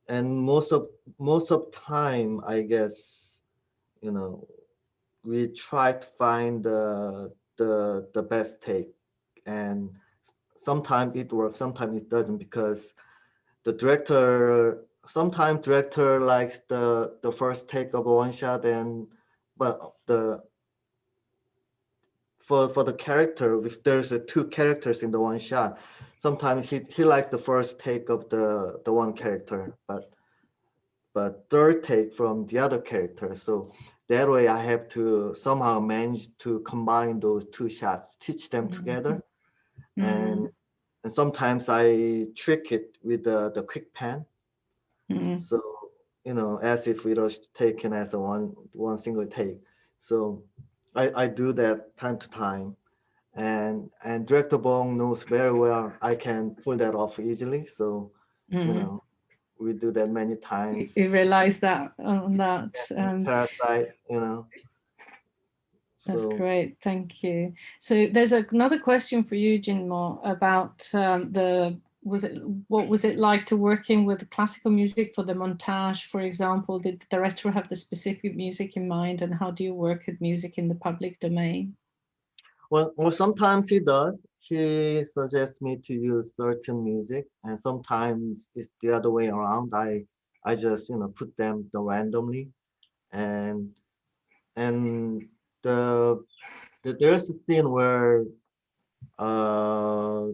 Speaker 6: most of time, I guess, we try to find the best take, and sometimes it works, sometimes it doesn't, because sometimes director likes the first take of one shot, but for the character, if there's 2 characters in the one shot, sometimes he likes the first take of the one character, but third take from the other character. So that way I have to somehow manage to combine those 2 shots, stitch them together. And sometimes I trick it with the quick pan. So, as if it was taken as a one single take. So I do that time to time. And Director Bong knows very well I can pull that off easily. So, we do that many times.
Speaker 1: You realize that on that.
Speaker 6: Parasite,
Speaker 1: That's
Speaker 6: So,
Speaker 1: great, thank you. So there's another question for you, Jinmo, about what was it like to working with classical music for the montage, for example? Did the director have the specific music in mind, and how do you work with music in the public domain?
Speaker 6: well, sometimes he does. He suggests me to use certain music, and sometimes it's the other way around. I just put them randomly, and and there's a scene where uh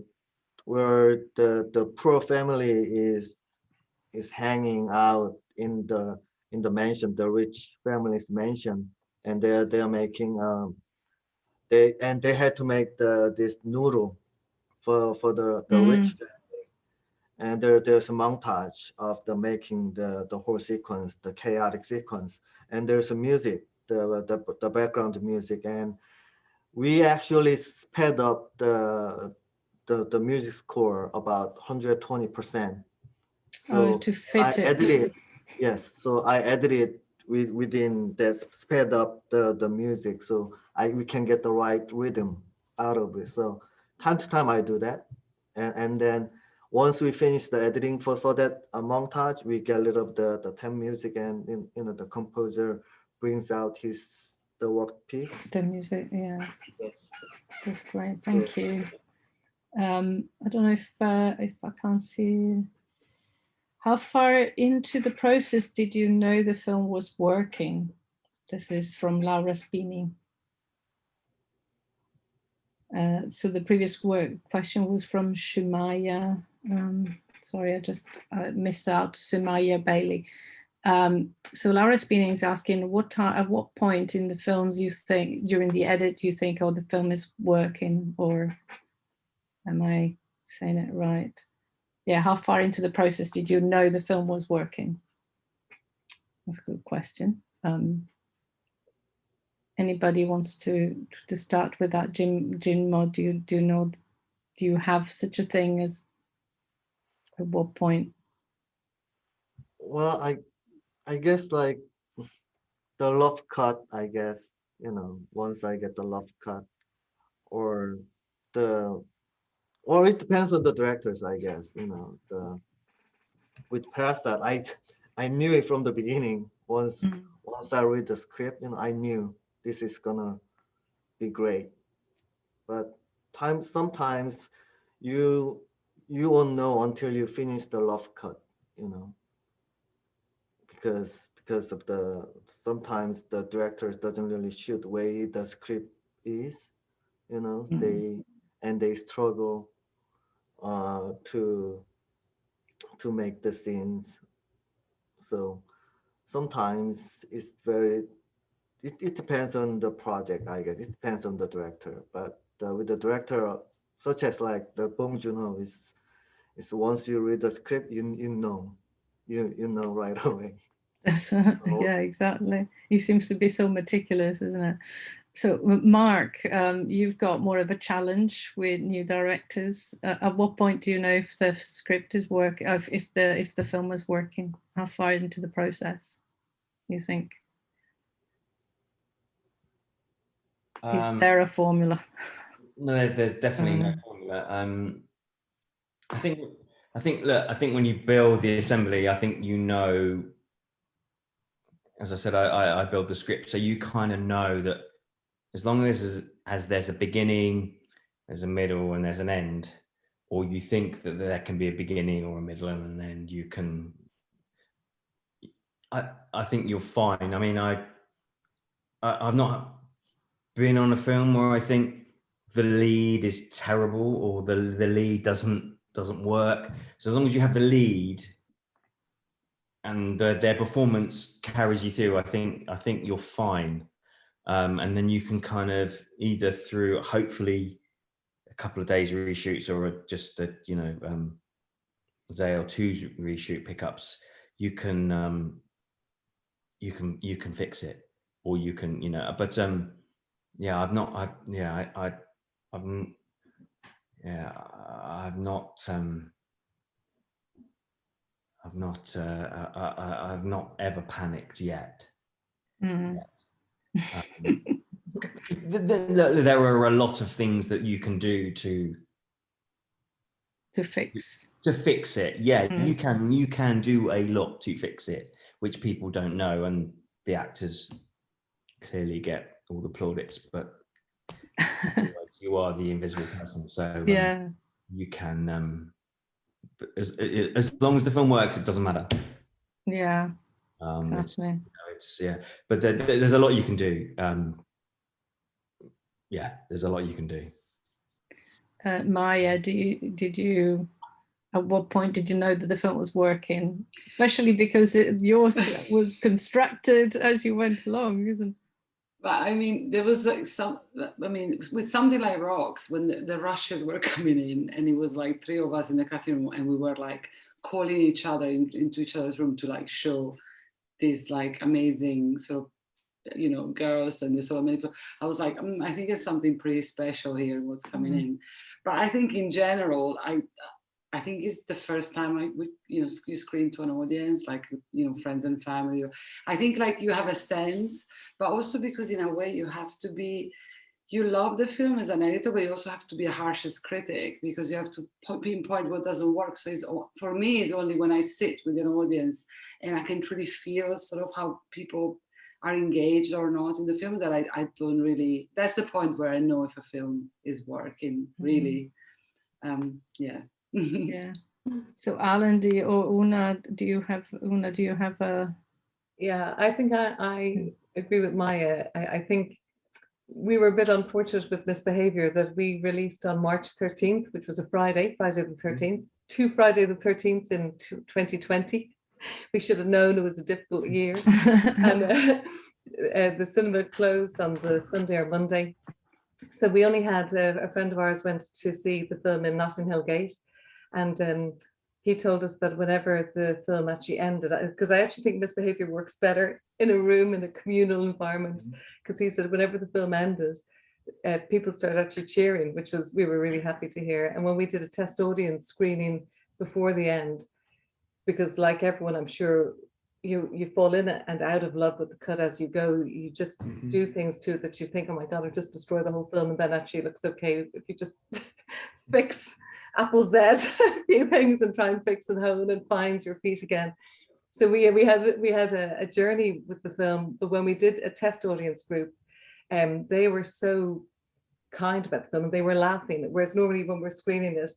Speaker 6: the poor family is hanging out in the mansion, the rich family's mansion, and they're making they had to make this noodle for the rich family, and there's a montage of the making the whole sequence, the chaotic sequence, and there's a music, the background music, and we actually sped up the music score about 120%. So
Speaker 1: to
Speaker 6: I
Speaker 1: fit it.
Speaker 6: edited, yes. So I edited within that, sped up the music, so we can get the right rhythm out of it. So time to time I do that, and then once we finish the editing for that montage, we get rid of the theme music, and the composer brings out the work piece.
Speaker 1: The music, yeah.
Speaker 6: Yes.
Speaker 1: That's great, thank you. I don't know if I can't see. How far into the process did you know the film was working? This is from Laura Spini. So the previous question was from Shumaya. Sorry, I just missed out. Sumaya Bailey. So Laura Spini is asking, at what point in the films you think, during the edit, you think, oh, the film is working, or am I saying it right? Yeah, how far into the process did you know the film was working? That's a good question. Anybody wants to start with that? Jinmo, do you have such a thing as at what point?
Speaker 6: Well, I guess like the love cut, I guess, once I get the love cut, or it depends on the directors, I guess, with Parasite, I knew it from the beginning. Once I read the script, I knew this is gonna be great. But sometimes you won't know until you finish the love cut, because of sometimes the director doesn't really shoot the way the script is, they struggle to make the scenes. So sometimes it depends on the project, I guess. It depends on the director. But with the director, such as like the Bong Joon-ho, is once you read the script, you know right away.
Speaker 1: Yeah, exactly. He seems to be so meticulous, isn't it? So Mark, you've got more of a challenge with new directors. At what point do you know if the script is working, if the film is working? How far into the process you think? Is there a formula?
Speaker 5: No, there's definitely no formula. I think when you build the assembly, I think as I said, I build the script, so you kind of know that as long as there's a beginning, there's a middle, and there's an end, or you think that there can be a beginning or a middle and an end, you can. I think you're fine. I mean, I've not been on a film where I think the lead is terrible or the lead doesn't work. So as long as you have the lead and their performance carries you through, I think you're fine. And then you can kind of either through hopefully a couple of days reshoots or just a day or two's reshoot pickups, you can fix it, or you can but yeah, I've not ever panicked yet. There are a lot of things that you can do to
Speaker 1: fix
Speaker 5: it. Yeah, you can do a lot to fix it, which people don't know, and the actors clearly get all the plaudits, but you are the invisible person, so
Speaker 1: yeah,
Speaker 5: you can as long as the film works, it doesn't matter.
Speaker 1: Yeah,
Speaker 5: exactly. But there's a lot you can do. There's a lot you can do.
Speaker 1: Maya, did you at what point did you know that the film was working? Especially because yours was constructed as you went along, isn't it?
Speaker 4: But I mean, there was like with something like Rocks, when the rushes were coming in, and it was like 3 of us in the casting room, and we were like calling each other into each other's room to like show these like amazing sort of, girls and this sort of people. I was like, I think it's something pretty special here, what's coming in. But I think in general, I think it's the first time you screen to an audience, like, friends and family. I think like you have a sense, but also because in a way you love the film as an editor, but you also have to be a harshest critic because you have to pinpoint what doesn't work. So for me, it's only when I sit with an audience and I can truly feel sort of how people are engaged or not in the film that I don't really, that's the point where I know if a film is working, really. Yeah.
Speaker 1: Yeah. So Alan, Una, do you have a?
Speaker 2: Yeah, I think I agree with Maya. I think we were a bit unfortunate with Misbehaviour that we released on March 13th, which was a Friday the 13th, 2 Friday the 13th in 2020. We should have known it was a difficult year. And the cinema closed on the Sunday or Monday. So we only had a friend of ours went to see the film in Notting Hill Gate. And he told us that whenever the film actually ended, because I actually think Misbehaviour works better in a room, in a communal environment, because he said whenever the film ended, people started actually cheering, we were really happy to hear. And when we did a test audience screening before the end, because like everyone, I'm sure you fall in and out of love with the cut as you go. You just do things to it that you think, oh my God, I just destroy the whole film, and then actually it looks okay if you just fix Apple Z a few things and try and fix and hone and find your feet again. So we had a journey with the film, but when we did a test audience group, they were so kind about the film and they were laughing, whereas normally when we're screening it,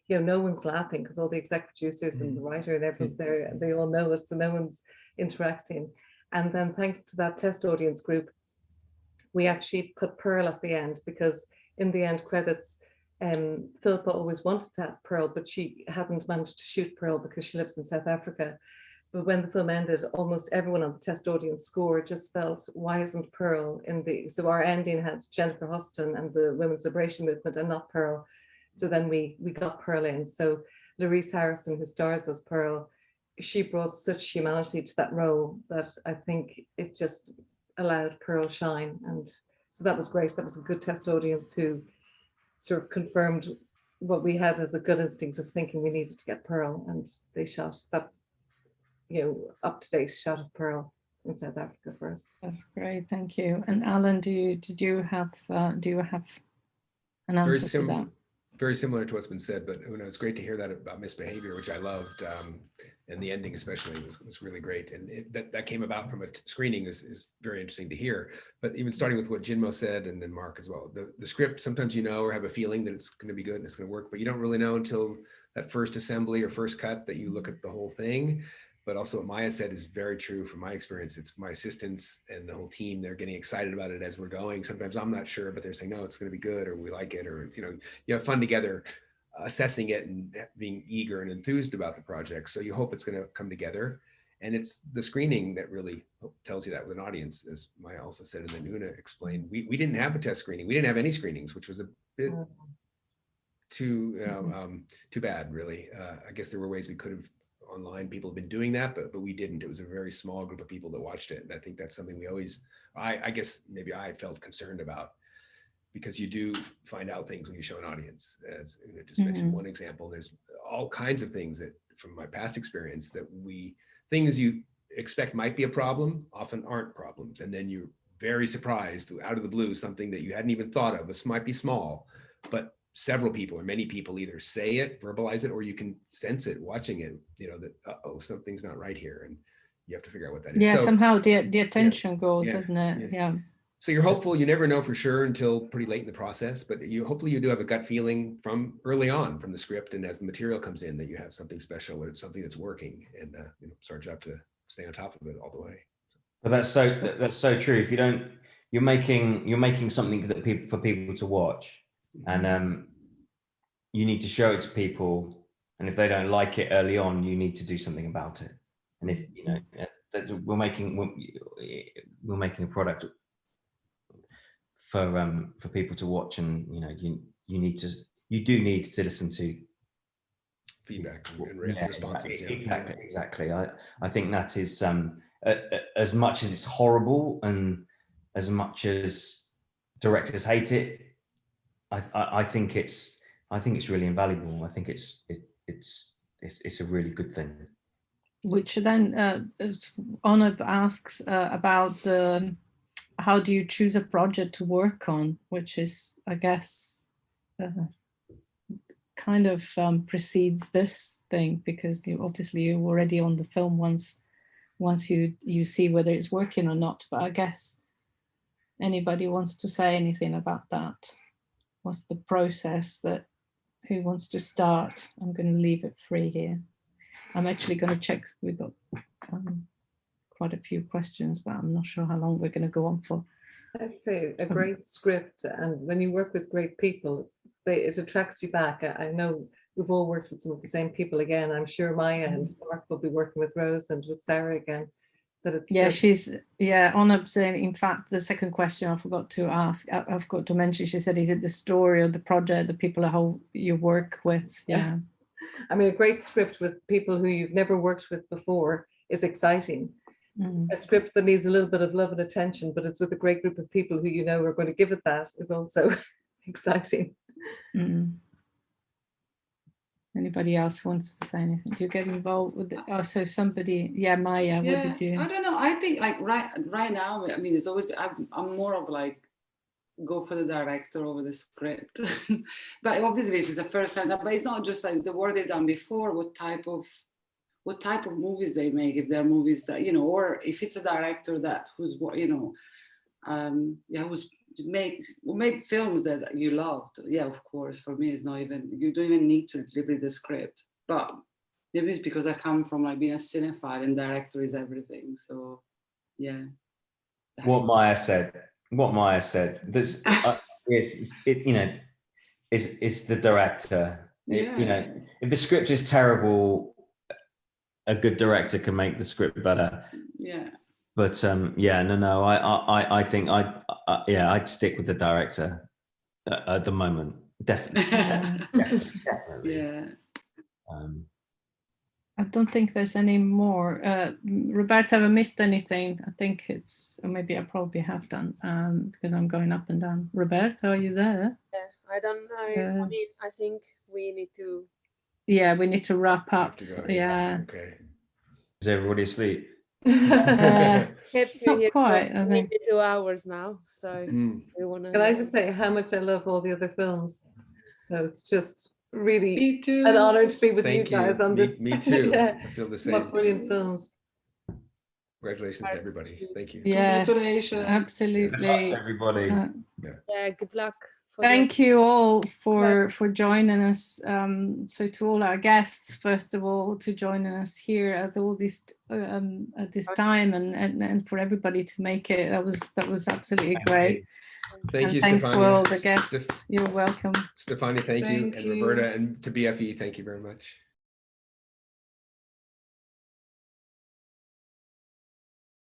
Speaker 2: no one's laughing because all the exec producers and the writer and everyone's there and they all know it, so no one's interacting. And then thanks to that test audience group, we actually put Pearl at the end, because in the end credits, Philippa always wanted to have Pearl, but she hadn't managed to shoot Pearl because she lives in South Africa. But when the film ended, almost everyone on the test audience score just felt, why isn't Pearl in the... So our ending had Jennifer Huston and the Women's Liberation Movement and not Pearl. So then we got Pearl in. So Louise Harrison, who stars as Pearl, she brought such humanity to that role that I think it just allowed Pearl shine. And so that was great. That was a good test audience who sort of confirmed what we had as a gut instinct of thinking we needed to get Pearl, and they shot that, up-to-date shot of Pearl in South Africa for us.
Speaker 1: That's great, thank you. And Alan, do you have an answer to that?
Speaker 3: Very similar to what's been said, but it's great to hear that about Misbehaviour, which I loved, and the ending especially was really great. And that came about from a screening is very interesting to hear. But even starting with what Jinmo said, and then Mark as well, the script, sometimes or have a feeling that it's going to be good and it's going to work, but you don't really know until that first assembly or first cut that you look at the whole thing. But also what Maya said is very true from my experience. It's my assistants and the whole team, they're getting excited about it as we're going. Sometimes I'm not sure, but they're saying, no, it's going to be good, or we like it, or it's, you have fun together assessing it and being eager and enthused about the project. So you hope it's going to come together. And it's the screening that really tells you that with an audience, as Maya also said, and then Una explained. We didn't have a test screening. We didn't have any screenings, which was a bit too bad, really. I guess there were ways we could have online. People have been doing that, but we didn't. It was a very small group of people that watched it. And I think that's something we always, I guess maybe I felt concerned about, because you do find out things when you show an audience. As Una just mentioned one example, there's all kinds of things that from my past experience that things you expect might be a problem often aren't problems. And then you very surprised out of the blue, something that you hadn't even thought of. This might be small, but several people or many people either say it, verbalize it, or you can sense it watching it, you know, that, uh-oh, something's not right here. And you have to figure out what that is.
Speaker 1: Yeah,
Speaker 3: so,
Speaker 1: somehow the attention goes, isn't it? Yeah.
Speaker 3: So you're hopeful. You never know for sure until pretty late in the process, but hopefully you do have a gut feeling from early on from the script, and as the material comes in, that you have something special, or it's something that's working, and you know, it's our job to stay on top of it all the way.
Speaker 5: But that's so true. If you don't, you're making something that for people to watch, and you need to show it to people, and if they don't like it early on, you need to do something about it. And if you know that we're making a product for people to watch, and you know, you do need to listen to
Speaker 3: feedback and responses.
Speaker 5: Exactly. I think that is as much as it's horrible and as much as directors hate it, I think it's really invaluable. I think it's a really good thing.
Speaker 1: Which then Onub asks about how do you choose a project to work on, which is, I guess, kind of precedes this thing, because you're already on the film once you see whether it's working or not. But I guess anybody wants to say anything about that? What's the process who wants to start? I'm going to leave it free here. I'm actually going to check. We've got quite a few questions, but I'm not sure how long we're going to go on for.
Speaker 2: I'd say a great script, and when you work with great people, it attracts you back. I know we've all worked with some of the same people again. I'm sure Maya and Mark will be working with Rose and with Sarah again. But it's
Speaker 1: Onub saying, in fact, the second question I forgot to ask, I forgot to mention, she said, is it the story or the project, the people who you work with? Yeah.
Speaker 2: I mean, a great script with people who you've never worked with before is exciting. A script that needs a little bit of love and attention, but it's with a great group of people who you know are going to give it that, is also exciting.
Speaker 1: Anybody else wants to say anything? Do you get involved with it? Oh, so somebody, Maya, what did you?
Speaker 4: I don't know. I think like right now, I mean, it's always, I'm more of like, go for the director over the script. But obviously it's the first time, but it's not just like the work they've done before, what type of movies they make, if they're movies that, you know, or if it's a director who's made films that you loved. Yeah, of course, for me, it's not even, you don't even need to read the script, but maybe it's because I come from like being a cinephile and director is everything. So yeah.
Speaker 5: What Maya said, there's it's the director. You know, if the script is terrible, a good director can make the script better.
Speaker 4: Yeah.
Speaker 5: But I think I'd stick with the director at the moment. Definitely. Definitely.
Speaker 4: Yeah.
Speaker 1: I don't think there's any more. Roberta, have I missed anything? I think or maybe I probably have done, because I'm going up and down. Roberta, are you there?
Speaker 7: Yeah, I don't know. I mean, I think we need to.
Speaker 1: Yeah, we need to wrap up. Yeah.
Speaker 3: Okay.
Speaker 5: Is everybody asleep?
Speaker 1: Not quite. I think
Speaker 7: 2 hours now, so we want to.
Speaker 2: Can I just say how much I love all the other films? So it's just really
Speaker 4: Me too.
Speaker 2: an honor to be with
Speaker 3: Thank
Speaker 2: you guys on this.
Speaker 3: Me too.
Speaker 2: Yeah.
Speaker 3: I feel the same.
Speaker 2: Brilliant films.
Speaker 3: Congratulations to everybody. Thank you.
Speaker 1: yes,
Speaker 4: Congratulations.
Speaker 1: absolutely.
Speaker 5: Good luck to everybody.
Speaker 7: Yeah, good luck.
Speaker 1: Thank you all for joining us. So to all our guests, first of all, to joining us here at all this at this time, and for everybody to make it. That was absolutely great.
Speaker 3: Thank you,
Speaker 1: thanks
Speaker 3: Stefania.
Speaker 1: for all the guests. You're welcome.
Speaker 3: Stefania, thank you. And Roberta and to BFE, thank you very much.